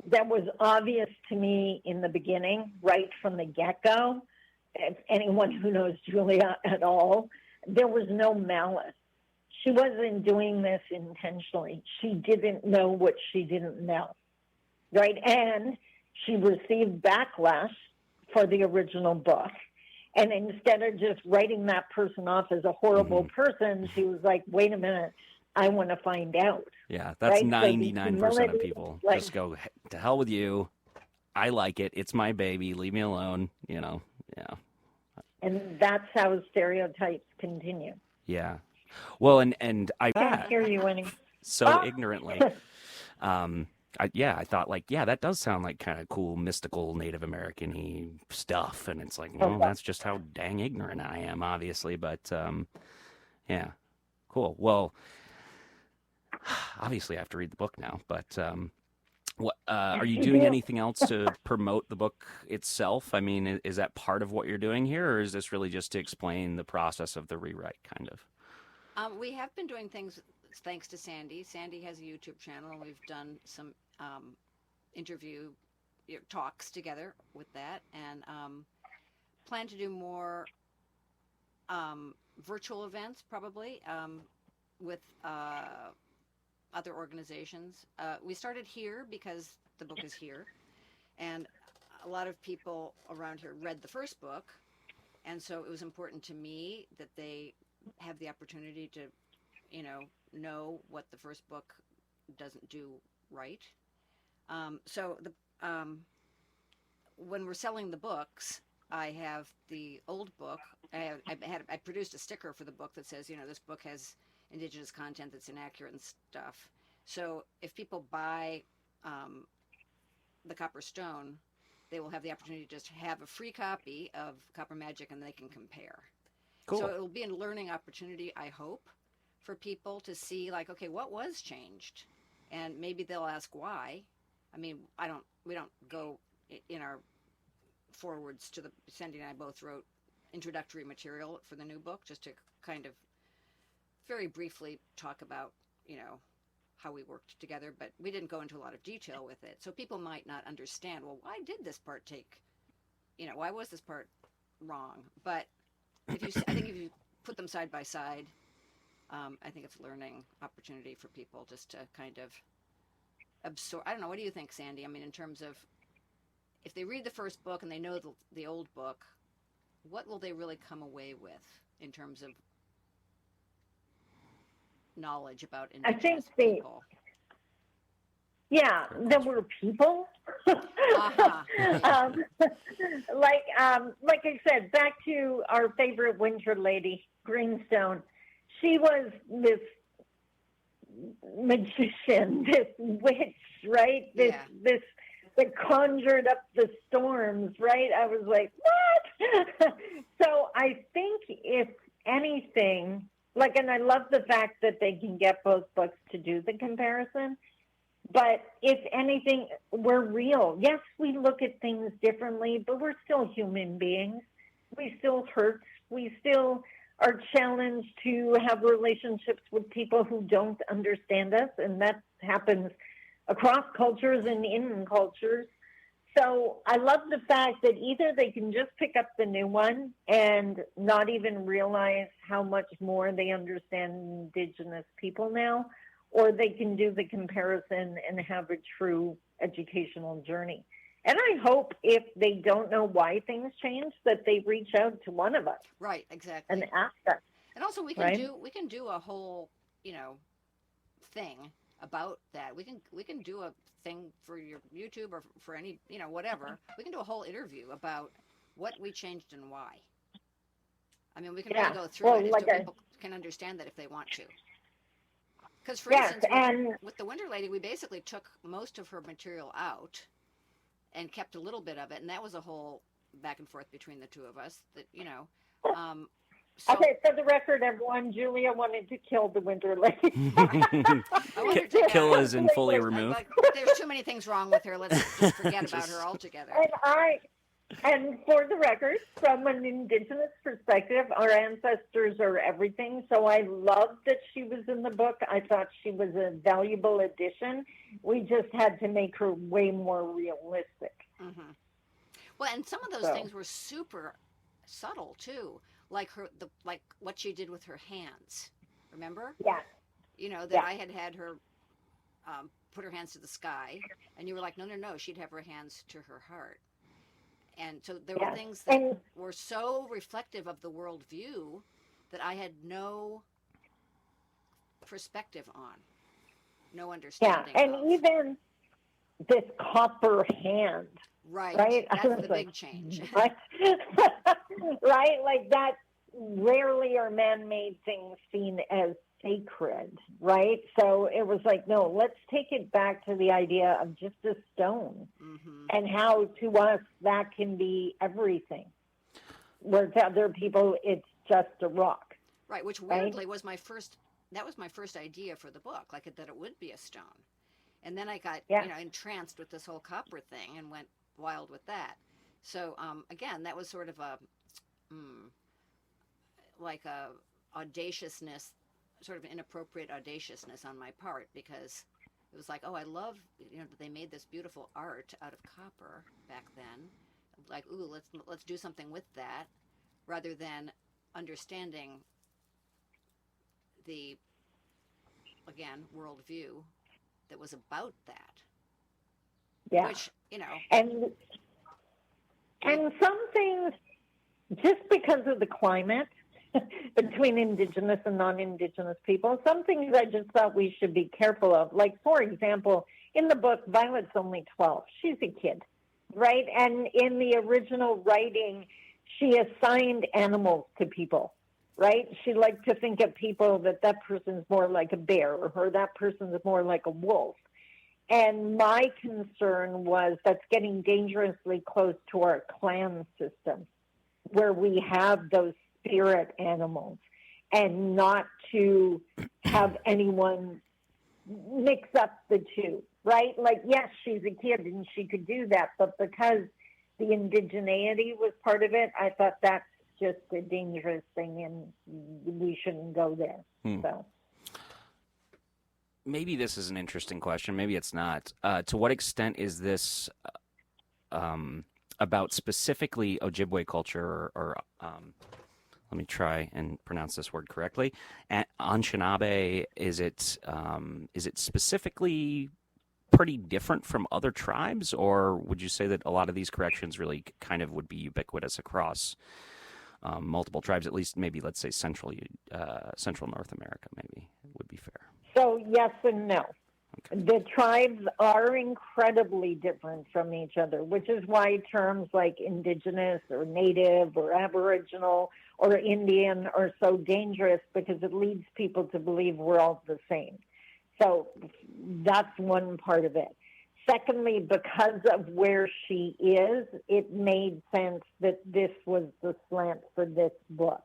that was obvious to me in the beginning, right from the get-go, if anyone who knows Julia at all, there was no malice. She wasn't doing this intentionally. She didn't know what she didn't know, right? And she received backlash for the original book. And instead of just writing that person off as a horrible person, she was like, wait a minute, I want to find out. Yeah, that's right? 99% of people. Just go, to hell with you. I like it. It's my baby. Leave me alone. Yeah. And that's how stereotypes continue. Yeah. Well, and I can't hear you anymore. So ignorantly. I thought, like, that does sound like kind of cool, mystical Native American-y stuff. And it's like, well, that's just how dang ignorant I am, obviously. But, yeah, cool. Well, obviously I have to read the book now. But what are you doing anything else to promote the book itself? I mean, is that part of what you're doing here? Or is this really just to explain the process of the rewrite, kind of? We have been doing things thanks to Sandi. Sandi has a YouTube channel, and we've done some interview talks together with that, and plan to do more virtual events probably with other organizations. We started here because the book is here, and a lot of people around here read the first book, and so it was important to me that they have the opportunity to, know what the first book doesn't do right. So when we're selling the books, I have the old book. I produced a sticker for the book that says, this book has Indigenous content that's inaccurate and stuff. So if people buy the Copper Stone, they will have the opportunity to just have a free copy of Copper Magic, and they can compare. Cool. So it will be a learning opportunity, I hope, for people to see, like, okay, what was changed? And maybe they'll ask why. I mean, we don't go in our forwards to Sandi and I both wrote introductory material for the new book just to kind of very briefly talk about, how we worked together, but we didn't go into a lot of detail with it. So people might not understand, well, why did this part why was this part wrong? But I think if you put them side by side, I think it's a learning opportunity for people just to kind of absorb. I don't know. What do you think, Sandi? I mean, in terms of if they read the first book and they know the old book, what will they really come away with in terms of knowledge about indigenous people? There were people. Uh-huh. Like I said, back to our favorite winter lady, Greenstone. She was this magician, this witch, right? This that conjured up the storms, right? I was like, what? So I think if anything, and I love the fact that they can get both books to do the comparison. But if anything, we're real. Yes, we look at things differently, but we're still human beings. We still hurt. We still are challenged to have relationships with people who don't understand us, and that happens across cultures and in cultures. So I love the fact that either they can just pick up the new one and not even realize how much more they understand Indigenous people now, or they can do the comparison and have a true educational journey. And I hope if they don't know why things change, that they reach out to one of us. Right, exactly. And ask us. And also we can do a whole, thing about that. We can do a thing for your YouTube or for any, whatever. We can do a whole interview about what we changed and why. I mean, we can really go through it so people can understand that if they want to. Because, for instance, with the Winter Lady, we basically took most of her material out and kept a little bit of it, and that was a whole back and forth between the two of us. Okay, for the record, everyone, Julia wanted to kill the Winter Lady. Kill as in fully remove. There's too many things wrong with her. Let's just forget about her altogether. And for the record, from an Indigenous perspective, our ancestors are everything. So I loved that she was in the book. I thought she was a valuable addition. We just had to make her way more realistic. Mm-hmm. Well, and some of those things were super subtle too, like like what she did with her hands. Remember? Yeah. I had her put her hands to the sky, and you were like, no, she'd have her hands to her heart. And so there were things that were so reflective of the worldview that I had no perspective on, no understanding. Yeah, and even this copper hand. Right? That's the big change. Right? Right? Like that, rarely are man-made things seen as sacred, right? So it was like, no, let's take it back to the idea of just a stone and how to us that can be everything. Where to other people, it's just a rock. Right, which weirdly was my first idea for the book, like that it would be a stone. And then I got, entranced with this whole copper thing and went wild with that. So, again, that was sort of like a audaciousness, sort of an inappropriate audaciousness on my part, because it was like, oh, I love, that they made this beautiful art out of copper back then. Like, ooh, let's do something with that, rather than understanding the, again, worldview that was about that. Yeah. Which, And some things, just because of the climate between Indigenous and non-Indigenous people, some things I just thought we should be careful of. Like, for example, in the book, Violet's only 12. She's a kid, right? And in the original writing, she assigned animals to people, right? She liked to think of people that person's more like a bear, or that person's more like a wolf. And my concern was that's getting dangerously close to our clan system, where we have those spirit animals, and not to have anyone mix up the two, right? Like, yes, she's a kid and she could do that, but because the indigeneity was part of it, I thought that's just a dangerous thing and we shouldn't go there. So. Maybe this is an interesting question. Maybe it's not. To what extent is this about specifically Ojibwe culture or let me try and pronounce this word correctly. Anishinaabe, is it specifically pretty different from other tribes, or would you say that a lot of these corrections really kind of would be ubiquitous across multiple tribes, at least maybe, let's say, central North America maybe would be fair? So yes and no. Okay. The tribes are incredibly different from each other, which is why terms like indigenous or native or aboriginal or Indian are so dangerous, because it leads people to believe we're all the same. So that's one part of it. Secondly, because of where she is, it made sense that this was the slant for this book.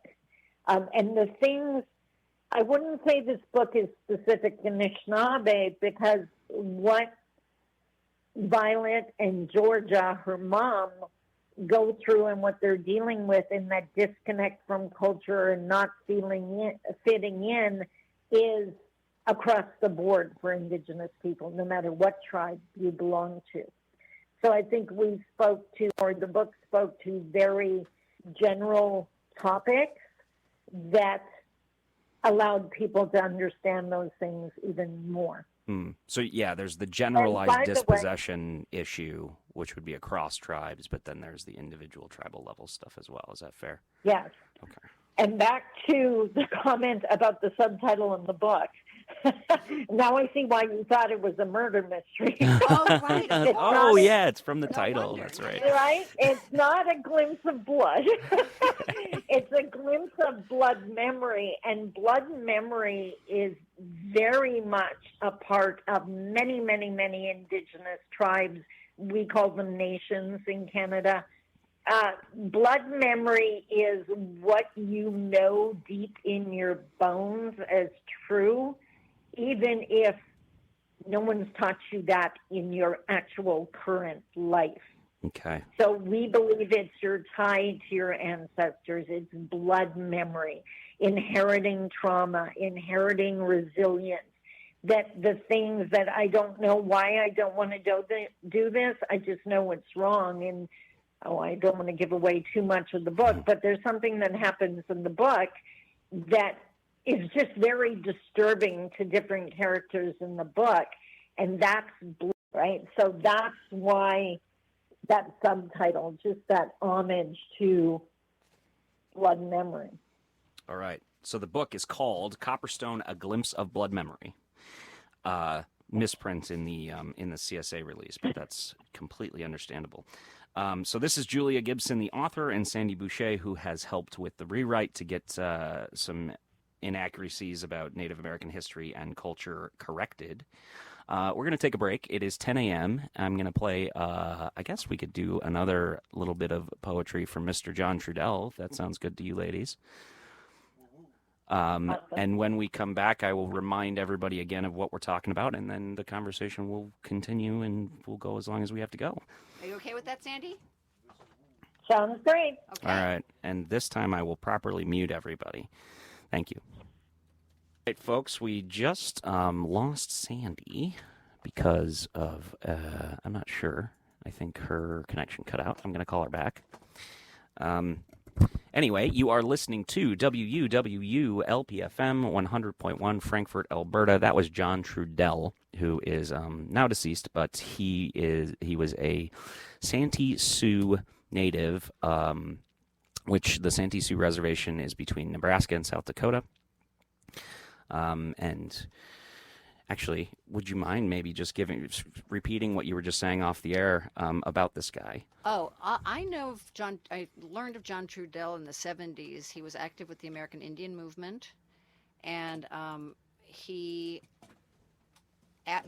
And the things, I wouldn't say this book is specific to Anishinaabe, because what Violet and Georgia, her mom, go through and what they're dealing with in that disconnect from culture and not fitting in is across the board for Indigenous people, no matter what tribe you belong to. So I think the book spoke to very general topics that allowed people to understand those things even more. So yeah, there's the generalized dispossession issue, which would be across tribes, but then there's the individual tribal level stuff as well. Is that fair? Yes. Okay. And back to the comment about the subtitle in the book. Now I see why you thought it was a murder mystery. Oh, right. Yeah, it's from the title. That's right. Right? It's not a glimpse of blood. It's a glimpse of blood memory, and blood memory is very much a part of many, many, many Indigenous tribes. We call them nations in Canada. Blood memory is what you know deep in your bones as true, even if no one's taught you that in your actual current life. Okay. So we believe it's your tie to your ancestors. It's blood memory, inheriting trauma, inheriting resilience. That the things that I don't know why I don't want to do this, I just know it's wrong. And I don't want to give away too much of the book, but there's something that happens in the book that is just very disturbing to different characters in the book, and that's right. So that's why that subtitle, just that homage to blood memory. All right. So the book is called Copperstone: A Glimpse of Blood Memory. Misprint in the CSA release, but that's completely understandable. So this is Julia Gibson, the author, and Sandi Boucher, who has helped with the rewrite to get some inaccuracies about Native American history and culture corrected. We're going to take a break. It is 10 a.m. I'm going to play, I guess we could do another little bit of poetry from Mr. John Trudell, if that sounds good to you ladies. Awesome. And when we come back, I will remind everybody again of what we're talking about, and then the conversation will continue, and we'll go as long as we have to go. Are you okay with that, Sandy? Sounds great. Okay. All right. And this time I will properly mute everybody. Thank you. All right, folks, we just lost Sandy because of, I'm not sure. I think her connection cut out. I'm going to call her back. Anyway, you are listening to WUWU LPFM 100.1 Frankfurt, Alberta. That was John Trudell, who is now deceased, but he was a Santee Sioux native, which the Santee Sioux Reservation is between Nebraska and South Dakota. And actually, would you mind maybe just repeating what you were just saying off the air about this guy? Oh, I know of John. I learned of John Trudell in the 70s. He was active with the American Indian movement, and he, at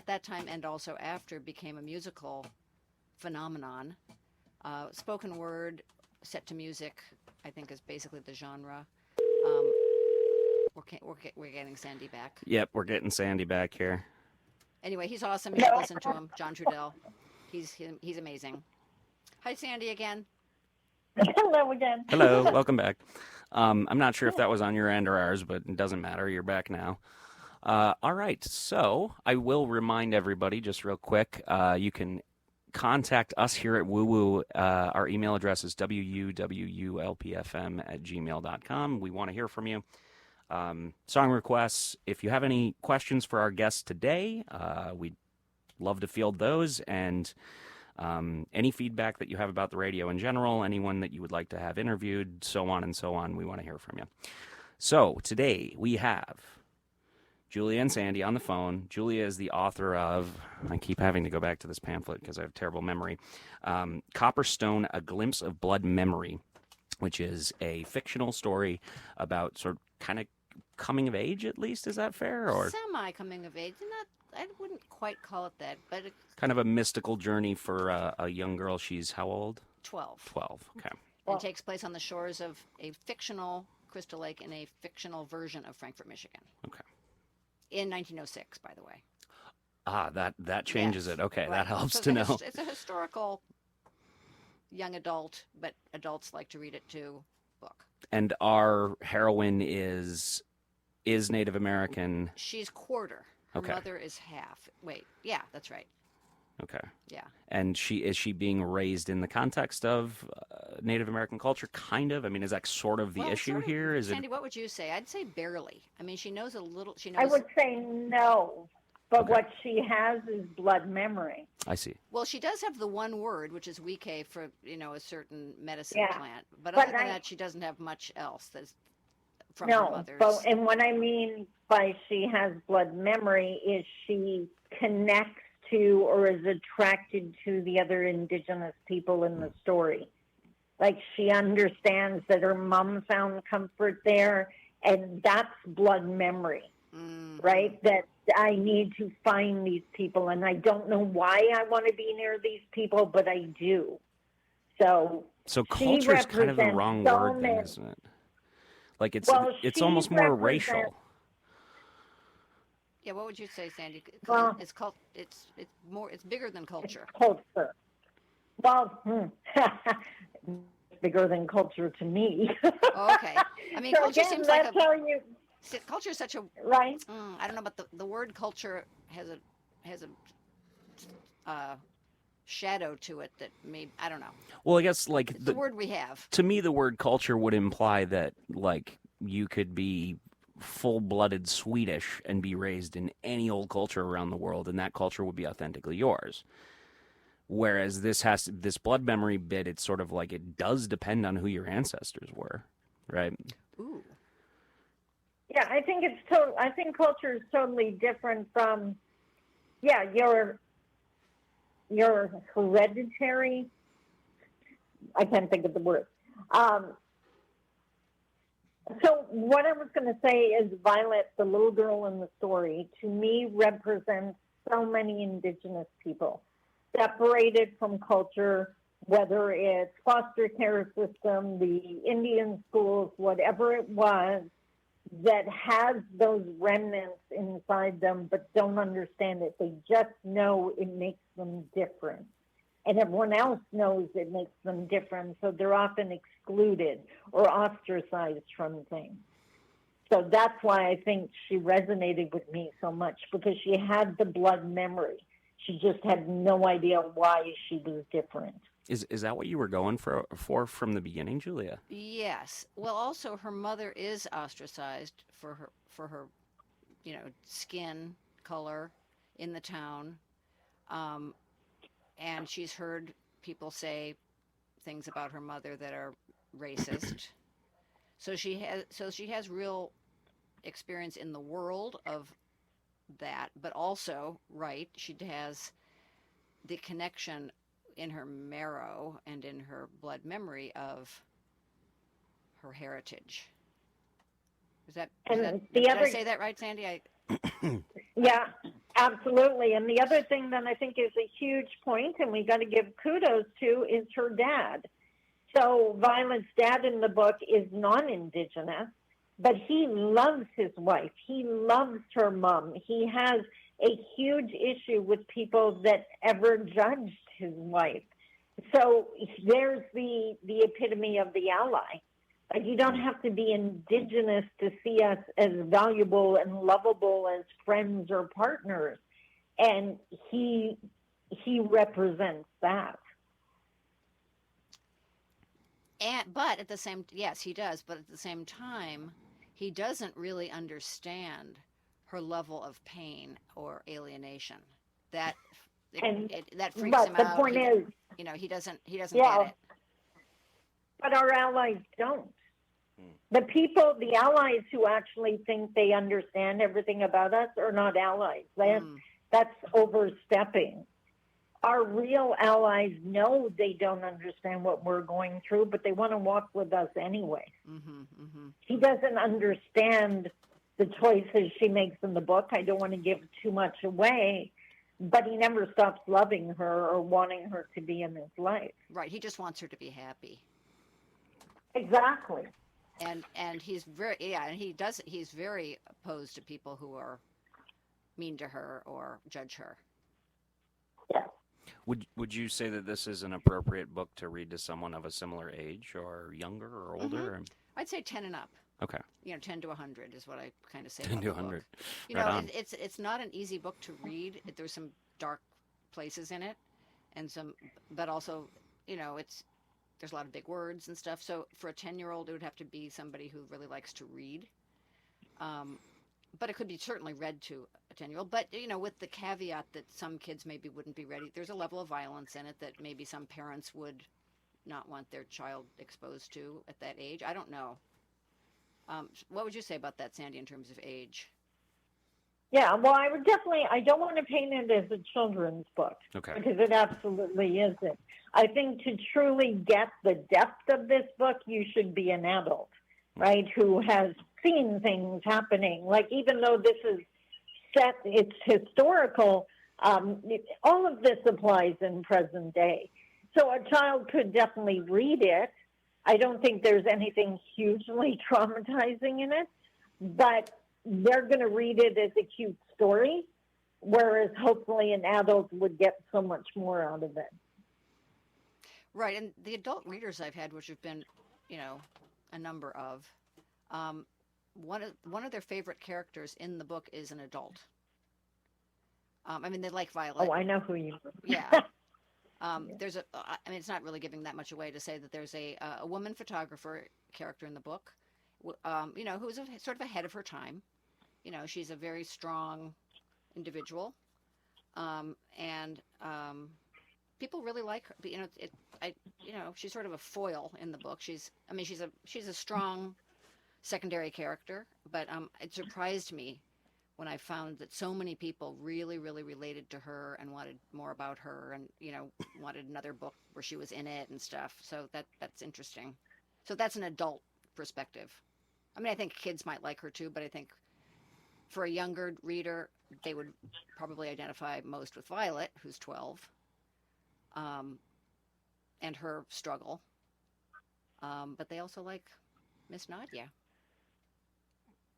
that time and also after, became a musical phenomenon. Spoken word set to music, I think, is basically the genre. We're getting Sandy back. Yep, we're getting Sandy back here. Anyway, he's awesome. You should listen to him, John Trudell. He's amazing. Hi, Sandy again. Hello again. Hello, welcome back. I'm not sure if that was on your end or ours, but it doesn't matter. You're back now. All right, so I will remind everybody just real quick. You can contact us here at Woo Woo. Our email address is wuwulpfm@gmail.com. We want to hear from you. Song requests. If you have any questions for our guests today, we'd love to field those. And any feedback that you have about the radio in general, anyone that you would like to have interviewed, so on and so on, we want to hear from you. So today we have Julia and Sandi on the phone. Julia is the author of, I keep having to go back to this pamphlet because I have terrible memory, Copperstone, A Glimpse of Blood Memory, which is a fictional story about sort of kind of coming of age, at least. Is that fair? Or Semi-coming of age. Not, I wouldn't quite call it that, but it's kind of a mystical journey for a young girl. She's how old? 12. 12, okay. And takes place on the shores of a fictional Crystal Lake in a fictional version of Frankfort, Michigan. Okay. In 1906, by the way. Ah, that changes Yes, it. Okay, right. that helps So to know. It's a historical young adult, but adults like to read it too, book. And our heroine is Native American. She's quarter. Her Okay. mother is half. Wait, yeah, that's right. Okay. Yeah. And is she being raised in the context of Native American culture? Kind of. I mean, is that sort of the Well, issue sort of, here? Is Sandy, it? what would you say? I'd say barely. I mean, she knows a little. She knows. I would say no, but Okay. what she has is blood memory. I see. Well, she does have the one word, which is wike for a certain medicine Yeah. plant. But But other than I- that, she doesn't have much else that's from her No, mother's. but and what I mean by she has blood memory is she connects to or is attracted to the other indigenous people in the story. Like she understands that her mom found comfort there, and that's blood memory, right? That I need to find these people, and I don't know why I want to be near these people, but I do. So So she culture is kind of the represents wrong so word, then, many- isn't it? Like it's Well, it's she almost more represents- racial. Yeah, what would you say, Sandy? 'Cause Well- it's bigger than culture. culture. Well, bigger than culture to me. Oh, okay. I mean, So culture again, seems like that's how you culture is such a right. I don't know, but the word culture has a shadow to it that maybe I don't know. Well, I guess like It's the word we have. to me, the word culture would imply that like you could be full-blooded Swedish and be raised in any old culture around the world, and that culture would be authentically yours. Whereas this blood memory bit, it's sort of like it does depend on who your ancestors were, right? Ooh. Yeah, I think I think culture is totally different from, yeah, your hereditary. I can't think of the word. So what I was going to say is Violet, the little girl in the story, to me represents so many indigenous people separated from culture, whether it's foster care system, the Indian schools, whatever it was, that has those remnants inside them but don't understand it. They just know it makes them different. And everyone else knows it makes them different, so they're often excluded or ostracized from things. So that's why I think she resonated with me so much, because she had the blood memory. She just had no idea why she was different. Is that what you were going for from the beginning, Julia? Yes. Well, also her mother is ostracized for her skin color in the town, and she's heard people say things about her mother that are racist. So she has real experience in the world of that, but also, right, she has the connection in her marrow and in her blood memory of her heritage. Did I say that right, Sandy? Yeah, absolutely. And the other thing that I think is a huge point, and we got to give kudos to, is her dad. So Violet's dad in the book is non-Indigenous, but he loves his wife. He loves her mom. He has a huge issue with people that ever judged his wife. So there's the epitome of the ally. Like, you don't have to be indigenous to see us as valuable and lovable as friends or partners. And he represents that. But at the same, yes, he does. But at the same time, he doesn't really understand her level of pain or alienation. That that freaks But him the out. point is, He doesn't get yeah, it. but our allies don't. The people, the allies who actually think they understand everything about us are not allies. That's overstepping. Our real allies know they don't understand what we're going through, but they want to walk with us anyway. He doesn't understand the choices she makes in the book. I don't want to give too much away, but he never stops loving her or wanting her to be in his life. Right. He just wants her to be happy. Exactly. And he's he's very opposed to people who are mean to her or judge her. Yeah. Would you say that this is an appropriate book to read to someone of a similar age or younger or older? I'd say 10 and up. Okay. 10 to 100 is what I kind of say. 10 to 100. It's not an easy book to read. There's some dark places in it, but also, there's a lot of big words and stuff. So for a 10-year-old, it would have to be somebody who really likes to read. But it could be certainly read to a 10-year-old. But, with the caveat that some kids maybe wouldn't be ready. There's a level of violence in it that maybe some parents would not want their child exposed to at that age. I don't know. What would you say about that, Sandi, in terms of age? Yeah, well, I don't want to paint it as a children's book. Okay. Because it absolutely isn't. I think to truly get the depth of this book, you should be an adult, right, who has seen things happening. Like, even though this is set, it's historical, all of this applies in present day. So a child could definitely read it. I don't think there's anything hugely traumatizing in it, but they're going to read it as a cute story, whereas hopefully an adult would get so much more out of it. Right, and the adult readers I've had, which have been, a number of, one of their favorite characters in the book is an adult. They like Violet. Oh, I know who you mean. Yeah. It's not really giving that much away to say that there's a woman photographer character in the book, who's sort of ahead of her time. She's a very strong individual, and people really like her. She's sort of a foil in the book. She's a strong secondary character, but it surprised me when I found that so many people really, really related to her and wanted more about her, and wanted another book where she was in it and stuff. So that's interesting. So that's an adult perspective. I think kids might like her too, but I think for a younger reader, they would probably identify most with Violet, who's 12, and her struggle. But they also like Miss Nadia.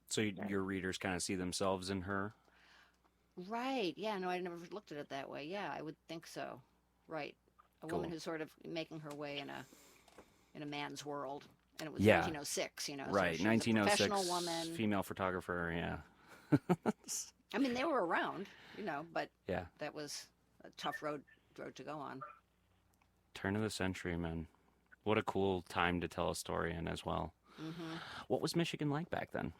So your readers kind of see themselves in her? Right. Yeah, no, I never looked at it that way. Yeah, I would think so. Right. A woman who's sort of making her way in a man's world. And it was 1906, Right, so 1906, a professional woman. Female photographer, yeah. They were around, but yeah, that was a tough road to go on. Turn of the century, man. What a cool time to tell a story in as well. Mm-hmm. What was Michigan like back then?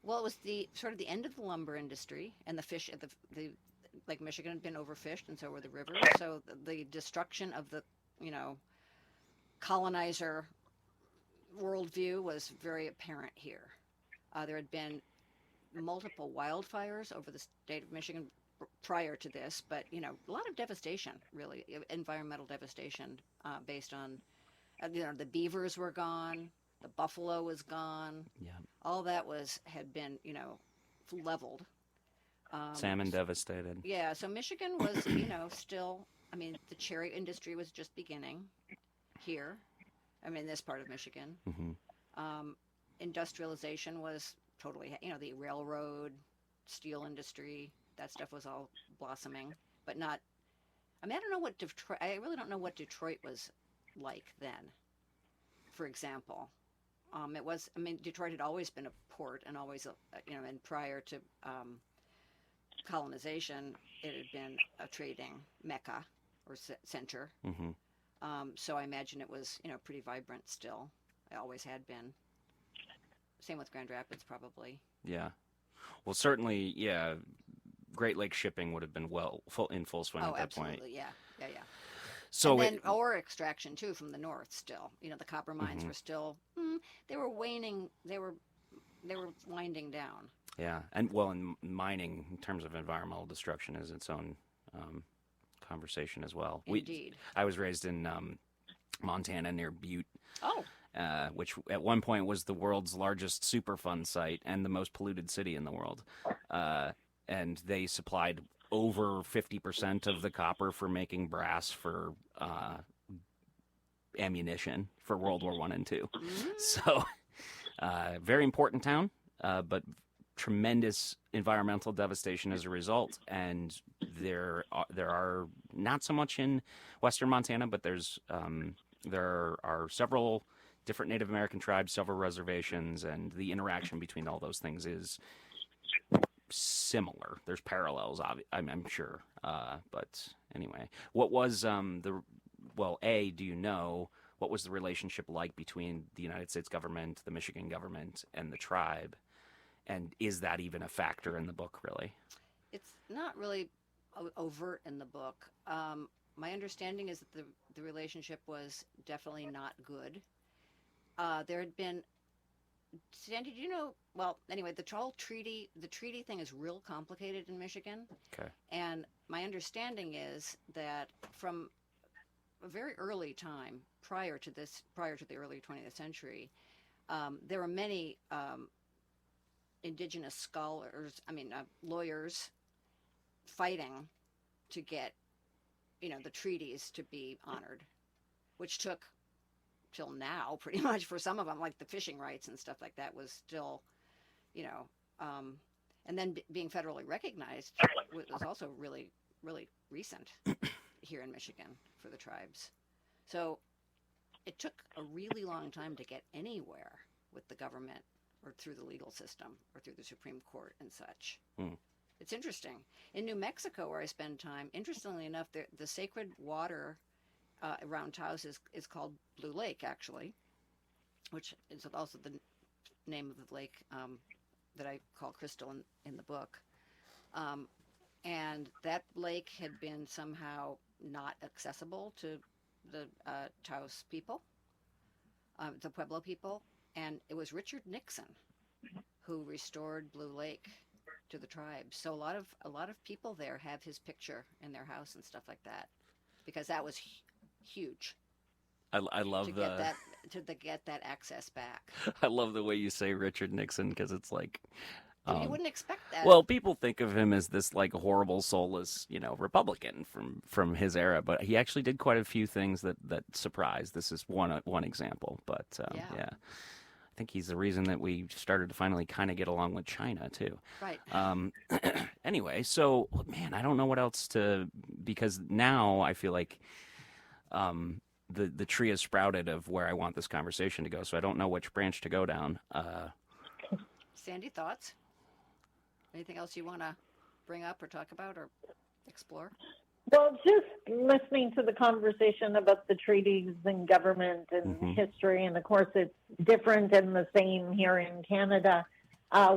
Well, it was the sort of the end of the lumber industry, and the fish, like Michigan had been overfished, and so were the rivers. So the destruction of the, colonizer worldview was very apparent here. There had been multiple wildfires over the state of Michigan prior to this, but a lot of devastation, really, environmental devastation, based on, the beavers were gone, the buffalo was gone. Yeah. All that had been, leveled. Salmon devastated. Yeah, so Michigan was, still, the cherry industry was just beginning here. This part of Michigan. Mm-hmm. Industrialization was totally, the railroad, steel industry, that stuff was all blossoming, but not I mean, I don't know what Detroit. I really don't know what Detroit was like then. For example, it was. I mean, Detroit had always been a port, and always, and prior to colonization, it had been a trading mecca or center. Hmm. So I imagine it was, pretty vibrant still. It always had been. Same with Grand Rapids, probably. Yeah. Well, certainly, yeah. Great Lakes shipping would have been in full swing Oh, at that absolutely, point. yeah. So And then ore extraction too from the north still. The copper mines Mhm. were still they were waning. They were winding down. Yeah, and well, in mining, in terms of environmental destruction, is its own conversation as well. Indeed. I was raised in Montana near Butte, Oh, which at one point was the world's largest Superfund site and the most polluted city in the world. And they supplied over 50% of the copper for making brass for ammunition for World War I and II. So, very important town, but tremendous environmental devastation as a result. And there are not so much in western Montana, but there are several different Native American tribes, several reservations, and the interaction between all those things is similar. There's parallels, I'm sure. But anyway, what was do you know what was the relationship like between the United States government, the Michigan government, and the tribe? And is that even a factor in the book, really? it's not really overt in the book. My understanding is that the relationship was definitely not good. There had been. Sandy, do you know? Well, anyway, the treaty thing is real complicated in Michigan. Okay. And my understanding is that from a very early time, prior to the early 20th century, there were many indigenous scholars, lawyers, fighting to get, the treaties to be honored, which took till now, pretty much, for some of them, like the fishing rights and stuff like that, was still, and then being federally recognized was also really, really recent here in Michigan for the tribes. So it took a really long time to get anywhere with the government or through the legal system or through the Supreme Court and such. It's interesting. In New Mexico, where I spend time, interestingly enough, the sacred water around Taos is called Blue Lake, actually, which is also the name of the lake that I call Crystal in the book. And that lake had been somehow not accessible to the Taos people, the Pueblo people, and it was Richard Nixon who restored Blue Lake to the tribes. So a lot of people there have his picture in their house and stuff like that, because that was huge. I love to get that access back. I love the way you say Richard Nixon, because it's like. You wouldn't expect that. Well, people think of him as this like horrible, soulless, Republican from his era, but he actually did quite a few things that surprised. This is one example, but yeah, I think he's the reason that we started to finally kind of get along with China too. Right. Anyway, so man, I don't know what else because now I feel like the tree has sprouted of where I want this conversation to go, so I don't know which branch to go down. Sandy, thoughts? Anything else you want to bring up or talk about or explore? Well, just listening to the conversation about the treaties and government and history, and of course it's different and the same here in Canada.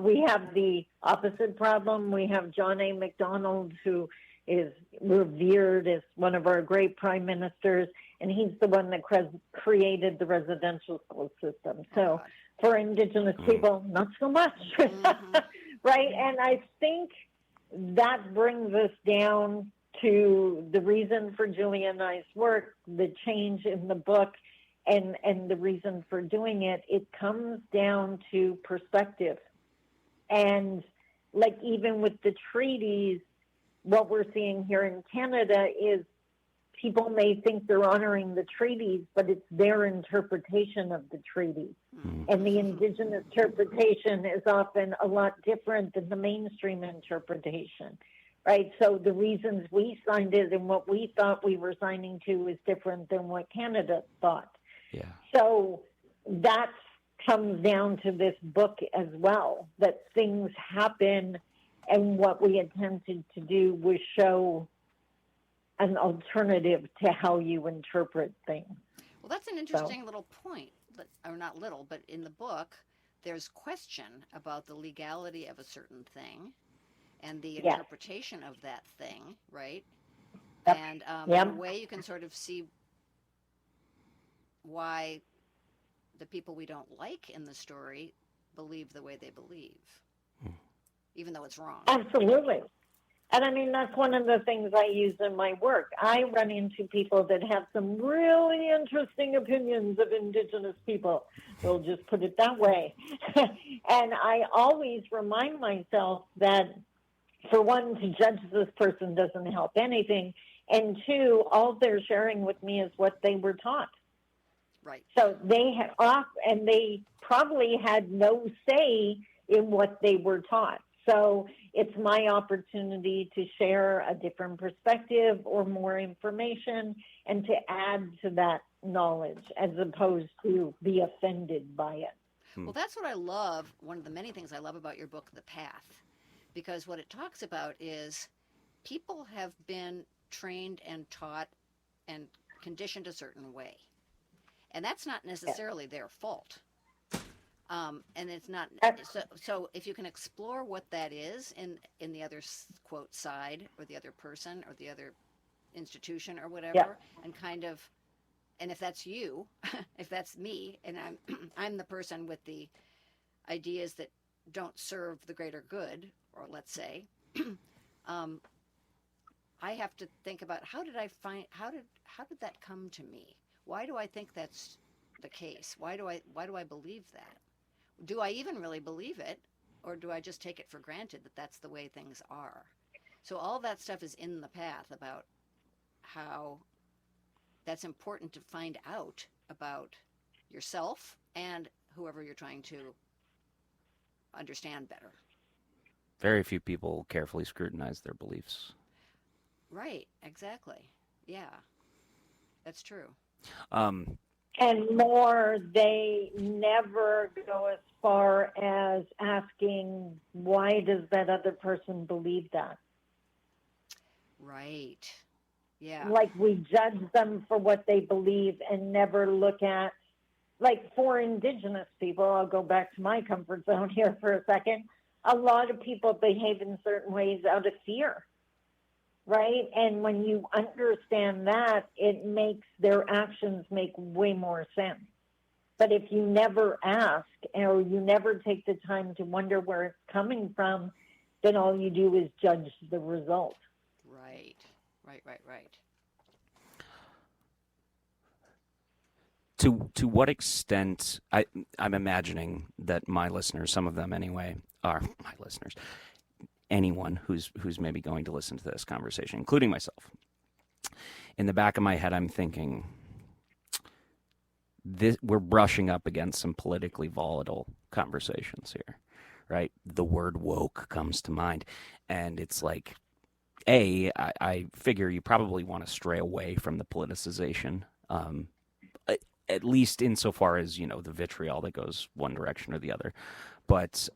We have the opposite problem. We have John A. Macdonald, who is revered as one of our great prime ministers, and he's the one that created the residential school system. So for Indigenous people, not so much. Right? And I think that brings us down to the reason for Julia and I's work, the change in the book, and the reason for doing it. It comes down to perspective. And like even with the treaties, what we're seeing here in Canada is people may think they're honoring the treaties, but it's their interpretation of the treaties. And the Indigenous interpretation is often a lot different than the mainstream interpretation. right? So the reasons we signed it and what we thought we were signing to is different than what Canada thought. Yeah. So that comes down to this book as well, that things happen, and what we attempted to do was show an alternative to how you interpret things. Well, that's an interesting little point, or not little, but in the book, there's question about the legality of a certain thing and the interpretation of that thing, right? Yep. And Yep. in a way, you can sort of see why the people we don't like in the story believe the way they believe, even though it's wrong. Absolutely. And I mean, that's one of the things I use in my work. I run into people that have some really interesting opinions of Indigenous people. We'll just put it that way. And I always remind myself that, for one, to judge this person doesn't help anything. And two, all they're sharing with me is what they were taught. Right. So they had off, and they probably had no say in what they were taught. So it's my opportunity to share a different perspective or more information and to add to that knowledge as opposed to be offended by it. Well, that's what I love. One of the many things I love about your book, The Path, because what it talks about is people have been trained and taught and conditioned a certain way. And that's not necessarily their fault. And it's not so if you can explore what that is in the other quote side, or the other person, or the other institution, or whatever, and kind of, and if that's you, if that's me, and I'm the person with the ideas that don't serve the greater good, or let's say, I have to think about how did that come to me? Why do I think that's the case? Why do I believe that? Do I even really believe it, or do I just take it for granted that that's the way things are? So all that stuff is in The Path about how that's important to find out about yourself and whoever you're trying to understand better. Very few people carefully scrutinize their beliefs. Right, exactly. Yeah, that's true. And more, they never go as far as asking, why does that other person believe that? Right. Yeah. Like, we judge them for what they believe and never look at, like, for Indigenous people, I'll go back to my comfort zone here for a second. A lot of people behave in certain ways out of fear. Right? And when you understand that, it makes their actions make way more sense. But if you never ask, or you never take the time to wonder where it's coming from, then all you do is judge the result. Right. To what extent, I'm imagining that my listeners, some of them anyway, are my listeners, anyone who's maybe going to listen to this conversation, including myself. In the back of my head, I'm thinking, we're brushing up against some politically volatile conversations here, right? The word woke comes to mind, and it's like, I figure you probably want to stray away from the politicization, at least insofar as, the vitriol that goes one direction or the other. But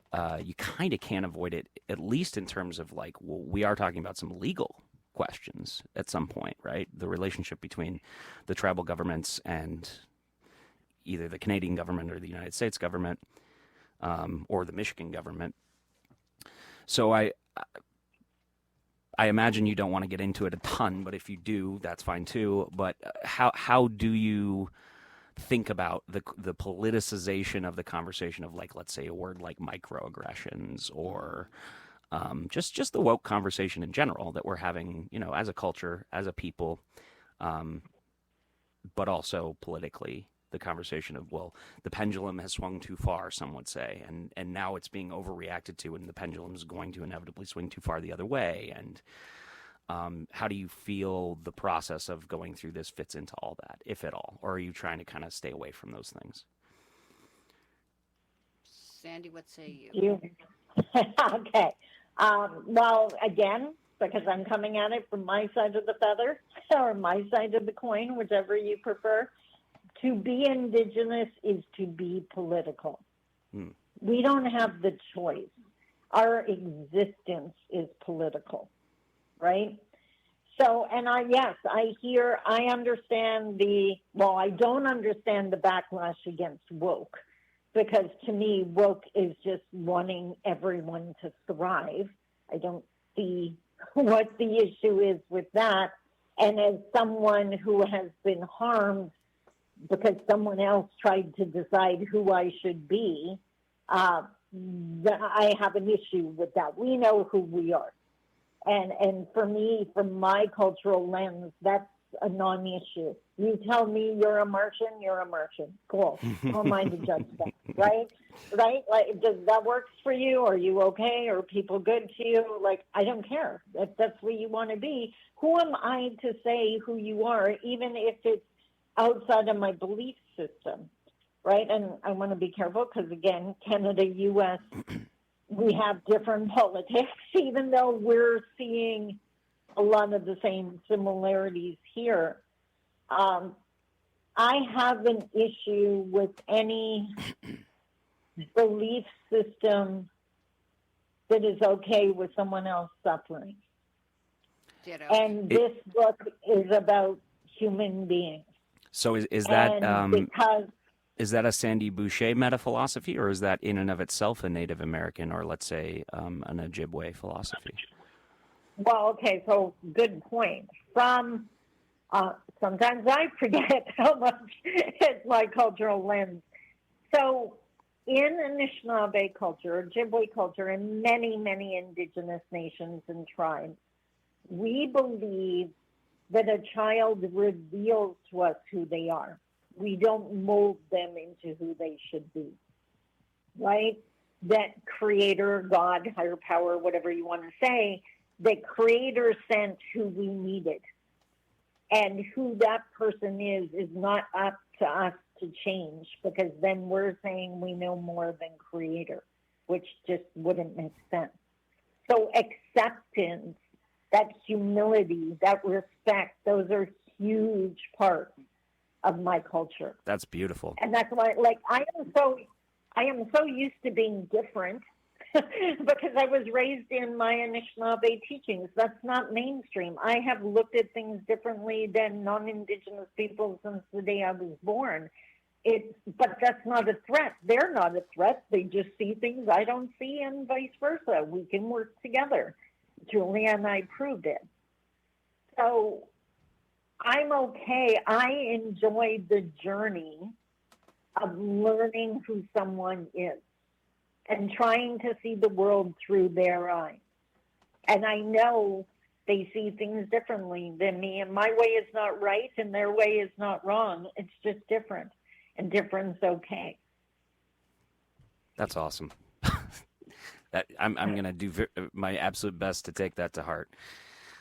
you kind of can't avoid it, at least in terms of we are talking about some legal questions at some point, right? The relationship between the tribal governments and either the Canadian government or the United States government, or the Michigan government. So I imagine you don't want to get into it a ton, but if you do, that's fine too. But how do you think about the politicization of the conversation of, let's say, a word like microaggressions, or just the woke conversation in general that we're having, as a culture, as a people, but also politically, the conversation of, the pendulum has swung too far, some would say, and now it's being overreacted to, and the pendulum is going to inevitably swing too far the other way. And how do you feel the process of going through this fits into all that, if at all? Or are you trying to kind of stay away from those things? Sandy, what say you? Okay. Well, again, because I'm coming at it from my side of the feather or my side of the coin, whichever you prefer. To be Indigenous is to be political. We don't have the choice. Our existence is political, right? So, and I understand I don't understand the backlash against woke, because to me, woke is just wanting everyone to thrive. I don't see what the issue is with that. And as someone who has been harmed because someone else tried to decide who I should be, I have an issue with that. We know who we are. And for me, from my cultural lens, that's a non-issue. You tell me you're a Martian, you're a Martian. Cool. Don't mind the judge that, right? Right? Like, does that work for you? Are you okay? Are people good to you? Like, I don't care. If that's where you want to be, who am I to say who you are, even if it's outside of my belief system, right? And I want to be careful because, again, Canada, U.S., we have different politics, even though we're seeing a lot of the same similarities here. I have an issue with any belief system that is okay with someone else suffering. Ditto. And this book is about human beings. So is that because is that a Sandi Boucher meta-philosophy, or is that in and of itself a Native American, or let's say an Ojibwe philosophy? Well, okay, so good point. From sometimes I forget how much it's my cultural lens. So in Anishinaabe culture, Ojibwe culture, and many, many indigenous nations and tribes, we believe that a child reveals to us who they are. We don't mold them into who they should be, right? That creator, God, higher power, whatever you want to say, that creator sent who we needed. And who that person is not up to us to change, because then we're saying we know more than creator, which just wouldn't make sense. So acceptance, that humility, that respect, those are huge parts of my culture. That's beautiful. And that's why, like, I am so used to being different because I was raised in my Anishinaabe teachings. That's not mainstream. I have looked at things differently than non-Indigenous people since the day I was born. But that's not a threat. They're not a threat. They just see things I don't see, and vice versa. We can work together. Julia and I proved it. So I'm okay. I enjoy the journey of learning who someone is and trying to see the world through their eyes. And I know they see things differently than me, and my way is not right and their way is not wrong. It's just different, and different's okay. That's awesome. I'm going to do my absolute best to take that to heart.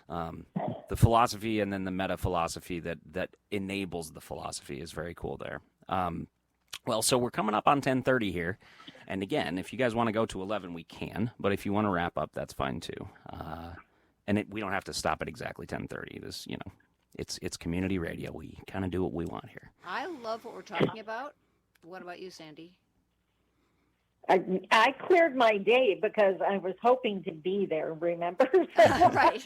The philosophy and then the meta-philosophy that enables the philosophy is very cool there. Well, so we're coming up on 10:30 here. And again, if you guys want to go to 11, we can. But if you want to wrap up, that's fine too. And we don't have to stop at exactly 10:30. This, it's community radio. We kind of do what we want here. I love what we're talking about. What about you, Sandi? I cleared my day because I was hoping to be there, remember? Right.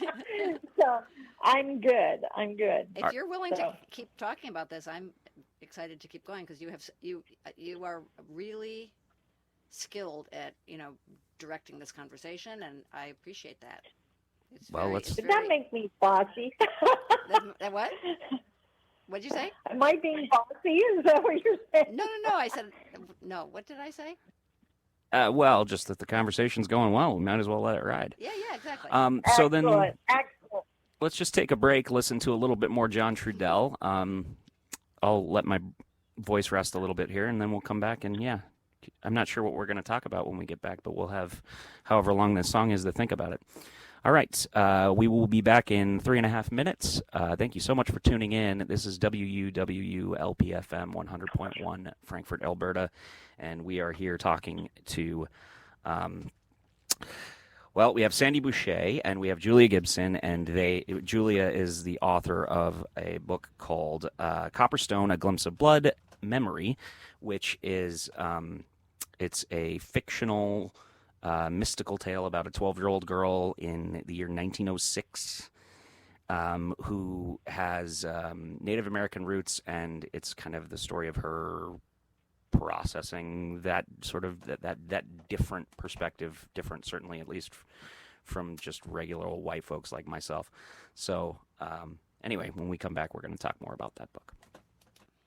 So I'm good. If you're willing to keep talking about this, I'm excited to keep going because you are really skilled at directing this conversation, and I appreciate that. Did that make me bossy? That what? What'd you say? Am I being bossy? Is that what you're saying? No. I said no. What did I say? Well, just that the conversation's going well. We might as well let it ride. Yeah, exactly. So then, Excellent. let's just take a break, listen to a little bit more John Trudell. I'll let my voice rest a little bit here, and then we'll come back. And yeah, I'm not sure what we're going to talk about when we get back, but we'll have however long this song is to think about it. All right, we will be back in 3.5 minutes. Thank you so much for tuning in. This is WUWLPFM 100.1 Frankfurt, Alberta, and we are here talking to, Well, we have Sandi Boucher and we have Julia Gibson, and Julia is the author of a book called Copperstone: A Glimpse of Blood Memory, which is it's a fictional mystical tale about a 12-year-old girl in the year 1906 who has Native American roots, and it's kind of the story of her processing that sort of that different perspective, different certainly at least from just regular old white folks like myself. So anyway, when we come back, we're going to talk more about that book.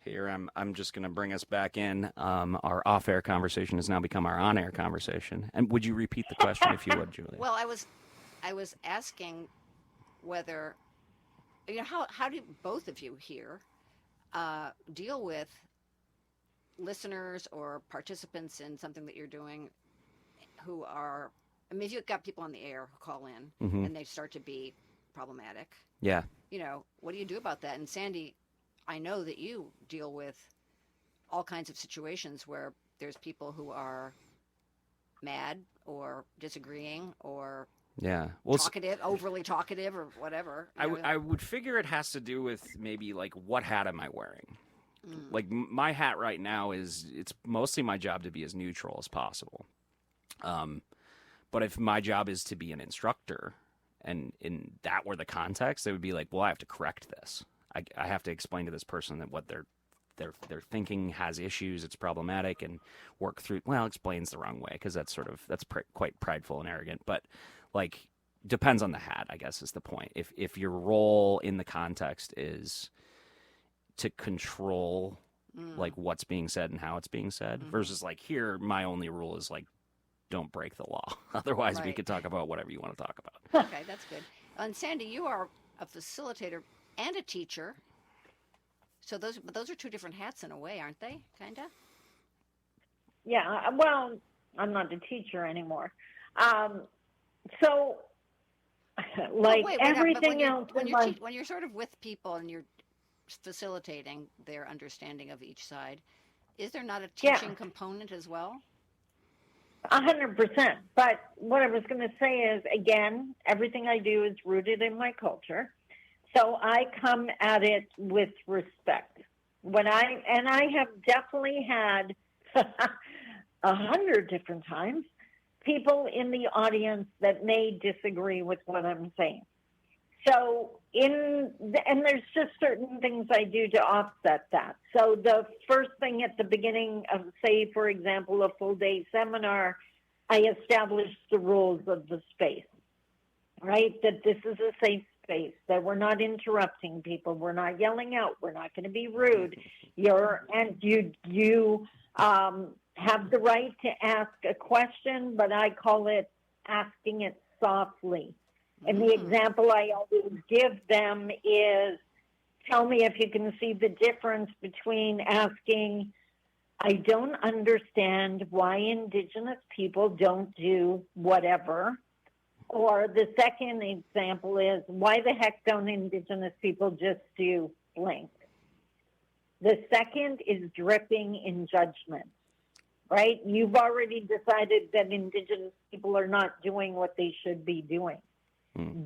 Here, I'm just going to bring us back in. Our off-air conversation has now become our on-air conversation. And would you repeat the question, if you would, Julia? Well, I was asking whether, how do both of you here deal with listeners or participants in something that you're doing who are, I mean, if you've got people on the air who call in and they start to be problematic. Yeah. What do you do about that? And Sandi, I know that you deal with all kinds of situations where there's people who are mad or disagreeing or talkative, overly talkative or whatever. I would figure it has to do with maybe like what hat am I wearing? Like my hat right now it's mostly my job to be as neutral as possible. But if my job is to be an instructor and in that were the context, it would be like, well, I have to correct this. I have to explain to this person that what they're thinking has issues, it's problematic, and work through. Well, explains the wrong way because that's quite prideful and arrogant. But like, depends on the hat, I guess, is the point. If your role in the context is to control like what's being said and how it's being said, versus like here, my only rule is like, don't break the law. Otherwise, we could talk about whatever you want to talk about. Okay, that's good. And Sandi, you are a facilitator and a teacher. So those are two different hats in a way, aren't they? Kinda. Yeah. Well, I'm not a teacher anymore. So, like everything else, when you're sort of with people and you're facilitating their understanding of each side, is there not a teaching component as well? 100%. But what I was going to say is, again, everything I do is rooted in my culture. So I come at it with respect. I have definitely had 100 different times people in the audience that may disagree with what I'm saying. So and there's just certain things I do to offset that. So the first thing at the beginning of, say, for example, a full day seminar, I establish the rules of the space, right? That this is a safe space, that we're not interrupting people, we're not yelling out, we're not going to be rude. You have the right to ask a question, but I call it asking it softly. And the example I always give them is, tell me if you can see the difference between asking, I don't understand why Indigenous people don't do whatever. Or the second example is, why the heck don't Indigenous people just do blank? The second is dripping in judgment, right? You've already decided that Indigenous people are not doing what they should be doing.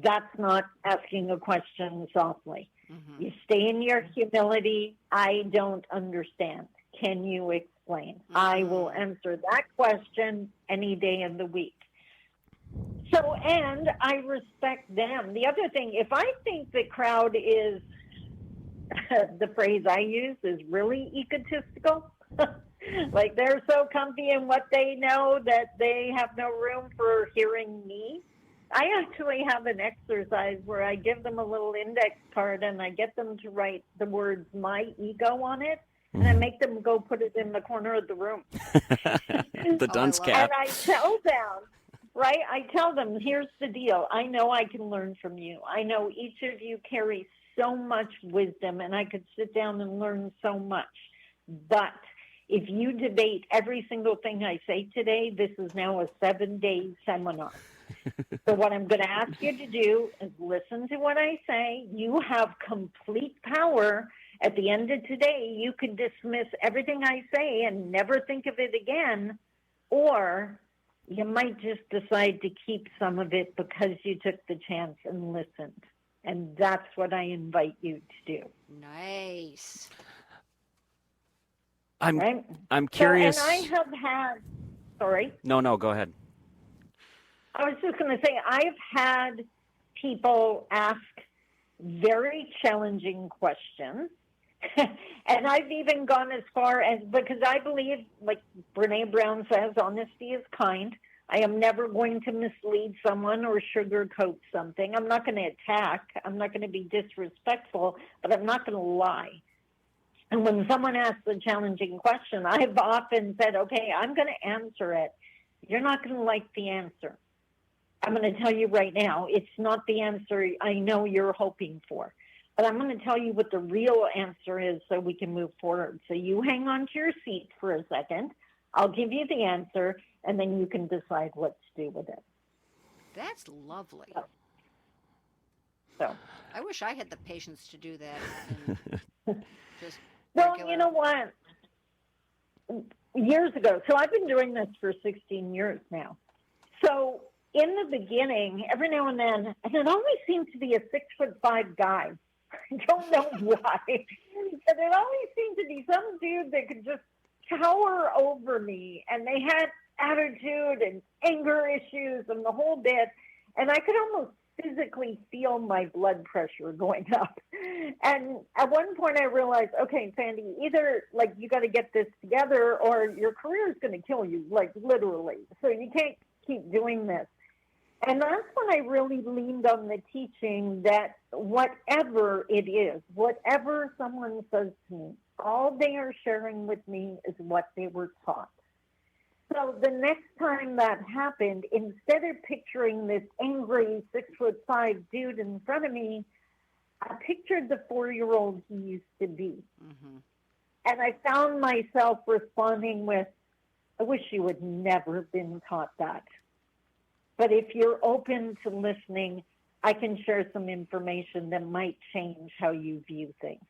That's not asking a question softly. You stay in your humility. I don't understand. Can you explain? I will answer that question any day of the week. So, and I respect them. The other thing, if I think the crowd is, the phrase I use is really egotistical, like they're so comfy in what they know that they have no room for hearing me, I actually have an exercise where I give them a little index card and I get them to write the words "my ego" on it, and I make them go put it in the corner of the room. The dunce cap. And I tell them, right? I tell them, here's the deal. I know I can learn from you. I know each of you carries so much wisdom, and I could sit down and learn so much. But if you debate every single thing I say today, this is now a 7-day seminar. So what I'm going to ask you to do is listen to what I say. You have complete power. At the end of today, you can dismiss everything I say and never think of it again, or you might just decide to keep some of it because you took the chance and listened. And that's what I invite you to do. Nice. Right? I'm curious. So, and I have had, sorry. No, go ahead. I was just going to say, I've had people ask very challenging questions. And I've even gone as far as, because I believe, like Brene Brown says, honesty is kind. I am never going to mislead someone or sugarcoat something. I'm not going to attack. I'm not going to be disrespectful, but I'm not going to lie. And when someone asks a challenging question, I've often said, okay, I'm going to answer it. You're not going to like the answer. I'm going to tell you right now, it's not the answer I know you're hoping for. But I'm going to tell you what the real answer is so we can move forward. So you hang on to your seat for a second. I'll give you the answer, and then you can decide what to do with it. That's lovely. So I wish I had the patience to do that. And just well, regular... you know what? Years ago, so I've been doing this for 16 years now. So in the beginning, every now and then, and it always seemed to be a 6'5" guy. I don't know why, but it always seemed to be some dude that could just tower over me, and they had attitude and anger issues and the whole bit, and I could almost physically feel my blood pressure going up. And at one point I realized, okay, Sandi, either like you got to get this together or your career is going to kill you, like literally. So you can't keep doing this. And that's when I really leaned on the teaching that whatever it is, whatever someone says to me, all they are sharing with me is what they were taught. So the next time that happened, instead of picturing this angry 6'5" dude in front of me, I pictured the 4-year-old he used to be. Mm-hmm. And I found myself responding with, I wish you had never been taught that. But if you're open to listening, I can share some information that might change how you view things.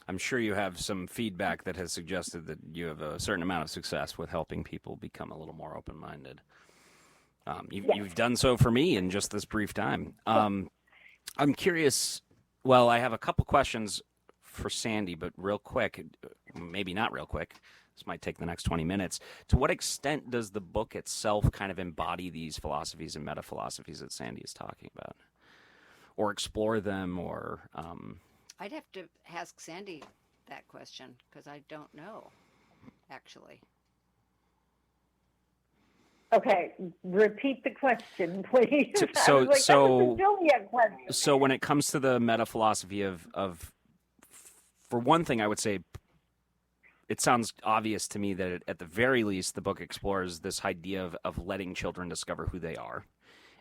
I'm sure you have some feedback that has suggested that you have a certain amount of success with helping people become a little more open-minded. You've done so for me in just this brief time. I'm curious. Well, I have a couple questions for Sandi, but real quick, maybe not real quick. This might take the next 20 minutes. To what extent does the book itself kind of embody these philosophies and meta-philosophies that Sandi is talking about? Or explore them, or... I'd have to ask Sandi that question, because I don't know, actually. Okay, repeat the question, please. So, that was a Julia question. So when it comes to the meta-philosophy of, for one thing, I would say it sounds obvious to me that at the very least, the book explores this idea of letting children discover who they are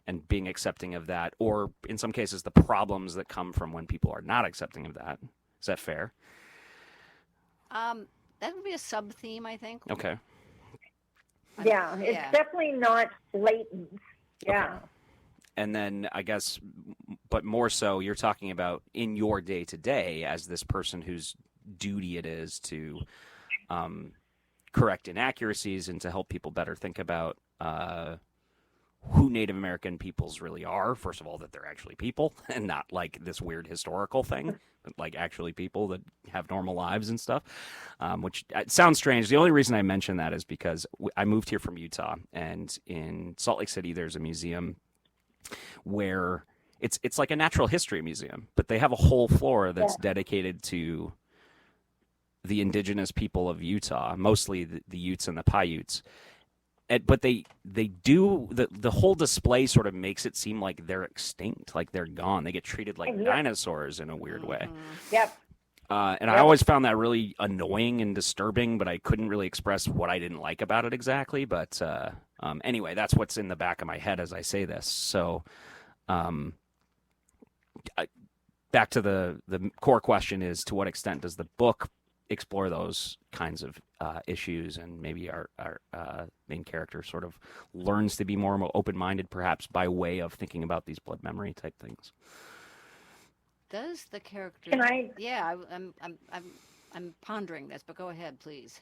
and being accepting of that, or in some cases, the problems that come from when people are not accepting of that. Is that fair? That would be a sub-theme, I think. Okay. Yeah, it's definitely not blatant. Yeah. Okay. And then I guess, but more so, you're talking about in your day-to-day as this person whose duty it is to correct inaccuracies and to help people better think about who Native American peoples really are. First of all, that they're actually people and not like this weird historical thing, but like actually people that have normal lives and stuff, which it sounds strange. The only reason I mention that is because I moved here from Utah, and in Salt Lake City, there's a museum where it's like a natural history museum, but they have a whole floor that's dedicated to the indigenous people of Utah, mostly the Utes and the Paiutes. But they do the whole display sort of makes it seem like they're extinct, like they're gone. They get treated like dinosaurs in a weird way. Yep. And I always found that really annoying and disturbing, but I couldn't really express what I didn't like about it exactly. But anyway, that's what's in the back of my head as I say this. So back to the core question is, to what extent does the book explore those kinds of issues, and maybe our main character sort of learns to be more open-minded, perhaps by way of thinking about these blood memory type things. Does the character? Can I? Yeah, I'm pondering this, but go ahead, please.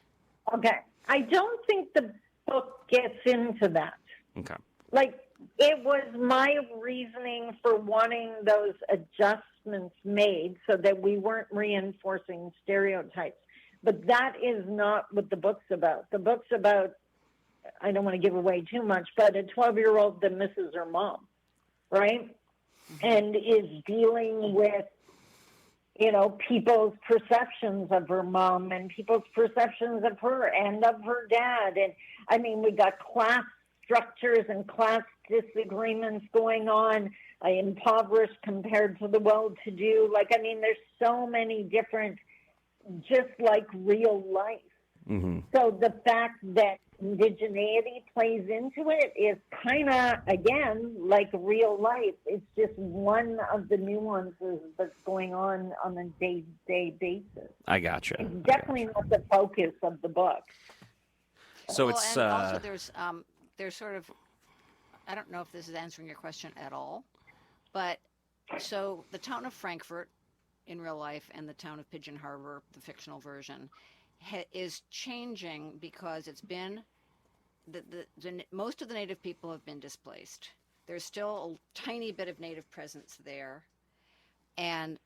Okay, I don't think the book gets into that. Okay. Like, it was my reasoning for wanting those adjustments made so that we weren't reinforcing stereotypes. But that is not what the book's about. The book's about, I don't want to give away too much, but a 12-year-old that misses her mom, right? And is dealing with, people's perceptions of her mom and people's perceptions of her and of her dad. And I mean, we got class structures and class disagreements going on, impoverished compared to the well-to-do. There's so many different, just like real life. Mm-hmm. So the fact that indigeneity plays into it is kind of, again, like real life. It's just one of the nuances that's going on a day-to-day basis. I gotcha. It's definitely not the focus of the book. So well, it's and also there's sort of, I don't know if this is answering your question at all, but so the town of Frankfurt in real life and the town of Pigeon Harbor, the fictional version, is changing because it's been most of the native people have been displaced. There's still a tiny bit of native presence there, and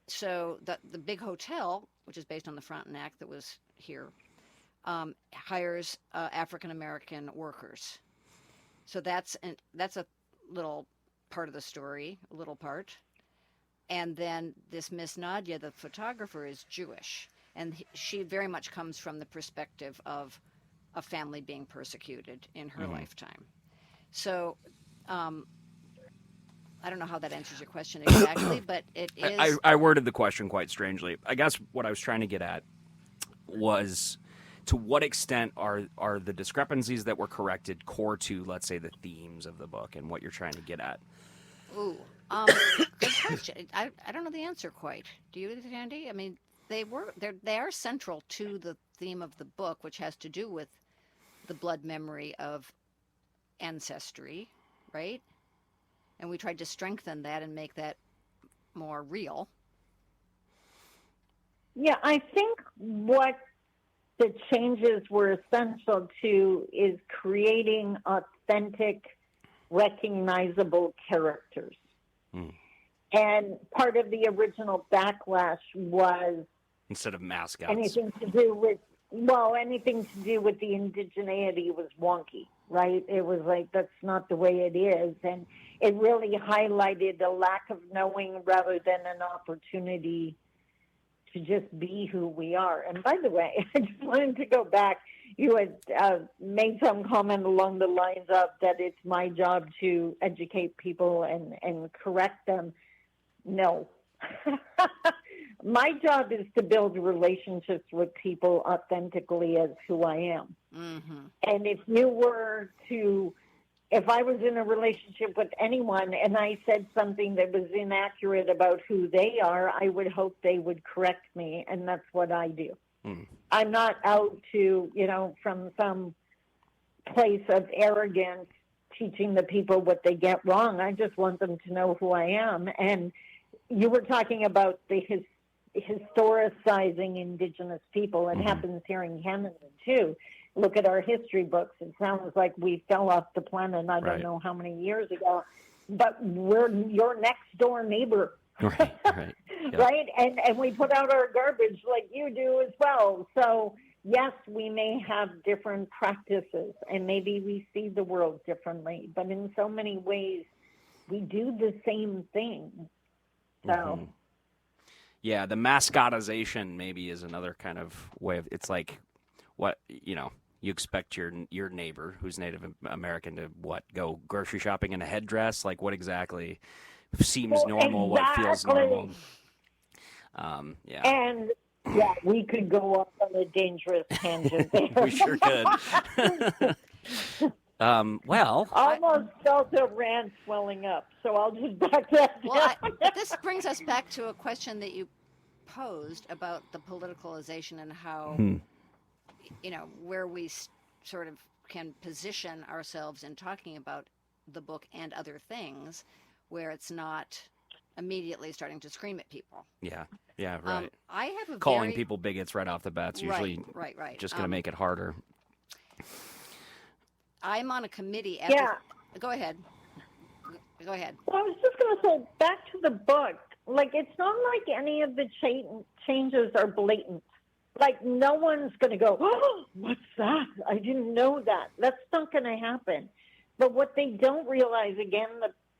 so the big hotel, which is based on the Frontenac that was here, hires African American workers. So that's a little part of the story, a little part. And then this Miss Nadia, the photographer, is Jewish, and she very much comes from the perspective of a family being persecuted in her lifetime. So I don't know how that answers your question exactly, but it is. I worded the question quite strangely. I guess what I was trying to get at was, to what extent are the discrepancies that were corrected core to, let's say, the themes of the book and what you're trying to get at? Ooh, good question. I don't know the answer quite. Do you, Andy? I mean, they are central to the theme of the book, which has to do with the blood memory of ancestry, right? And we tried to strengthen that and make that more real. Yeah, I think what the changes were essential to is creating authentic, recognizable characters. And part of the original backlash was Instead of mascots. anything to do with the indigeneity was wonky, right? It was like, that's not the way it is. And it really highlighted a lack of knowing rather than an opportunity to just be who we are. And by the way, I just wanted to go back. You had made some comment along the lines of that it's my job to educate people and correct them. No. My job is to build relationships with people authentically as who I am. Mm-hmm. And if I was in a relationship with anyone and I said something that was inaccurate about who they are, I would hope they would correct me. And that's what I do. I'm not out to, from some place of arrogance, teaching the people what they get wrong. I just want them to know who I am. And you were talking about the historicizing Indigenous people. It happens here in Canada, too. Look at our history books. It sounds like we fell off the planet, I don't know how many years ago, but we're your next door neighbor. Right. Yep. Right? And we put out our garbage like you do as well. So, yes, we may have different practices and maybe we see the world differently, but in so many ways, we do the same thing. So, yeah, the mascotization maybe is another kind of way of, it's like what, you expect your neighbor who's Native American to go grocery shopping in a headdress? Like, what exactly seems normal? Exactly. What feels normal? Yeah. And yeah, we could go off on a dangerous tangent there. We sure could. Well, almost felt a rant swelling up, so I'll just back that down. This brings us back to a question that you posed about the politicalization and how, where we sort of can position ourselves in talking about the book and other things, where it's not immediately starting to scream at people. Yeah, right. I have calling people bigots right off the bat's usually right. just going to make it harder. I'm on a committee. Yeah. Go ahead. Go ahead. Well, I was just going to say, back to the book. Like, it's not like any of the changes are blatant. Like, no one's going to go, oh, what's that? I didn't know that. That's not going to happen. But what they don't realize, again,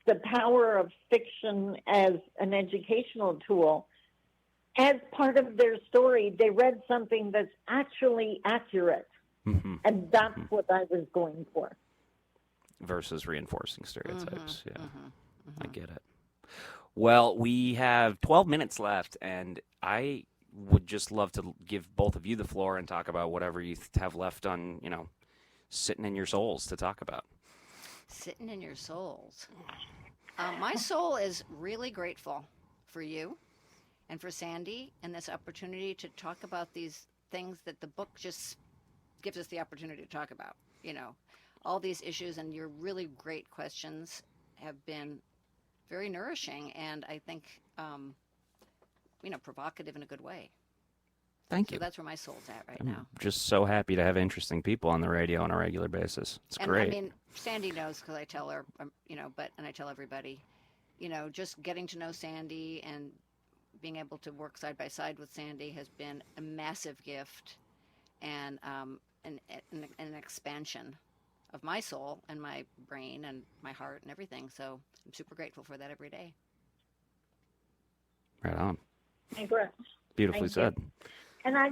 the power of fiction as an educational tool, as part of their story, they read something that's actually accurate. Mm-hmm. And that's what I was going for. Versus reinforcing stereotypes. Mm-hmm, Yeah, mm-hmm. I get it. Well, we have 12 minutes left, and I would just love to give both of you the floor and talk about whatever you have left on, sitting in your souls to talk about. Sitting in your souls. My soul is really grateful for you and for Sandi and this opportunity to talk about these things that the book just gives us the opportunity to talk about, all these issues, and your really great questions have been very nourishing and I think, provocative in a good way. Thank you. So that's where my soul's at right I'm now. just so happy to have interesting people on the radio on a regular basis. It's great. I mean, Sandi knows because I tell her, and I tell everybody, just getting to know Sandi and being able to work side by side with Sandi has been a massive gift and an expansion of my soul and my brain and my heart and everything. So I'm super grateful for that every day. Right on. Congrats. Beautifully said. And I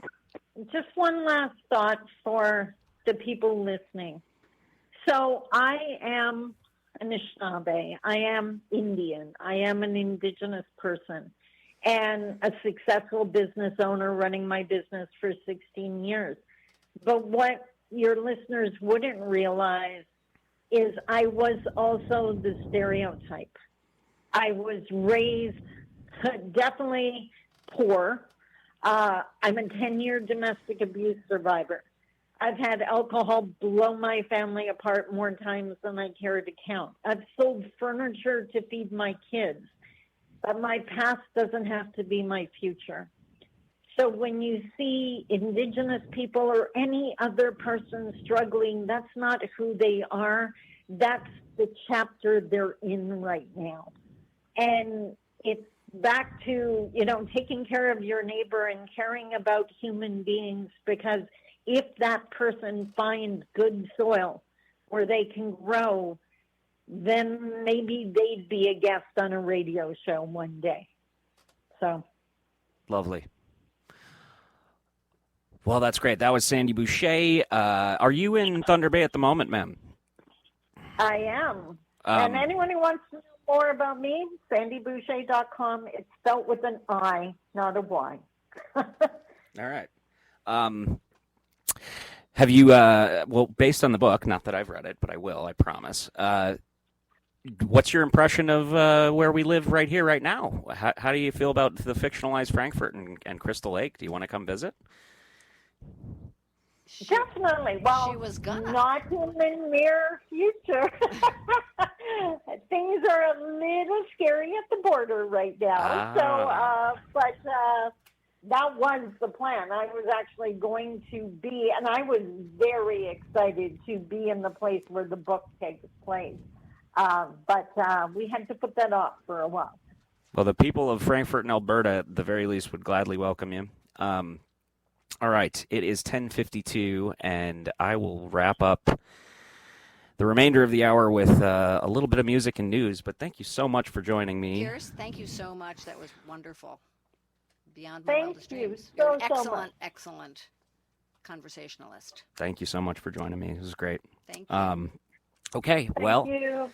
just one last thought for the people listening. So I am Anishinaabe. I am Indian. I am an indigenous person and a successful business owner running my business for 16 years. But what your listeners wouldn't realize is I was also the stereotype. I was raised definitely poor. I'm a 10-year domestic abuse survivor. I've had alcohol blow my family apart more times than I care to count. I've sold furniture to feed my kids, but my past doesn't have to be my future. So when you see Indigenous people or any other person struggling, that's not who they are. That's the chapter they're in right now. And it's back to, taking care of your neighbor and caring about human beings, because if that person finds good soil where they can grow, then maybe they'd be a guest on a radio show one day. So. Lovely. Well, that's great. That was Sandi Boucher. Are you in Thunder Bay at the moment, ma'am? I am. And anyone who wants to know more about me, sandiboucher.com. It's spelled with an I, not a Y. All right. Have you, based on the book, not that I've read it, but I will, I promise. What's your impression of where we live right here, right now? How do you feel about the fictionalized Frankfurt and Crystal Lake? Do you want to come visit? Definitely. Well, she was gonna. Not in the near future. Things are a little scary at the border right now. But that was the plan. I was actually going to be, and I was very excited to be in the place where the book takes place. But we had to put that off for a while. Well, the people of Frankfurt and Alberta, at the very least, would gladly welcome you. All right, it is 10:52, and I will wrap up the remainder of the hour with a little bit of music and news. But thank you so much for joining me. Pierce, thank you so much. That was wonderful. Beyond my wildest dreams. You're an excellent conversationalist. Thank you so much for joining me. This was great. Thank you. Okay, Thank you.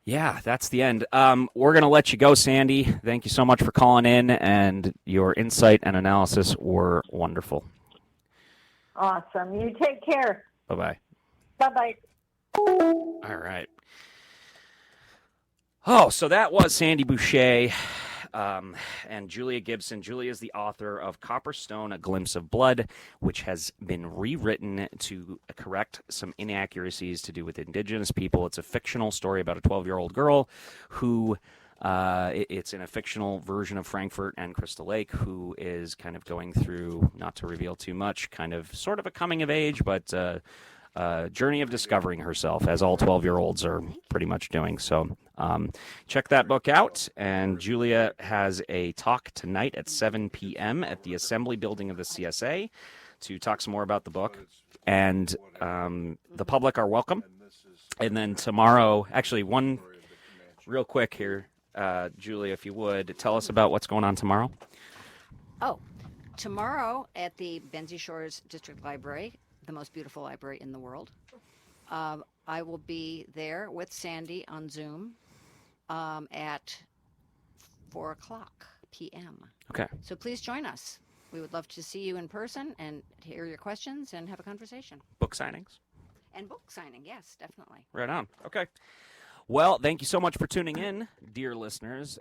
Yeah, that's the end. We're going to let you go, Sandi. Thank you so much for calling in, and your insight and analysis were wonderful. Awesome. You take care. Bye-bye. Bye-bye. All right. Oh, so that was Sandi Boucher and Julia Gibson. Julia is the author of Copperstone, A Glimpse of Blood, which has been rewritten to correct some inaccuracies to do with Indigenous people. It's a fictional story about a 12-year-old girl who, it's in a fictional version of Frankfurt and Crystal Lake, who is kind of going through, not to reveal too much, kind of sort of a coming of age, but journey of discovering herself, as all 12-year-olds are pretty much doing. So check that book out. And Julia has a talk tonight at 7 p.m. at the Assembly Building of the CSA to talk some more about the book. And the public are welcome. And then tomorrow, actually, one real quick here, Julia, if you would, tell us about what's going on tomorrow. Oh, tomorrow at the Benzie Shores District Library, the most beautiful library in the world, I will be there with Sandi on Zoom at 4 o'clock p.m. Okay. So please join us. We would love to see you in person and hear your questions and have a conversation. Book signings. And book signing, yes, definitely. Right on. Okay. Well, thank you so much for tuning in, dear listeners.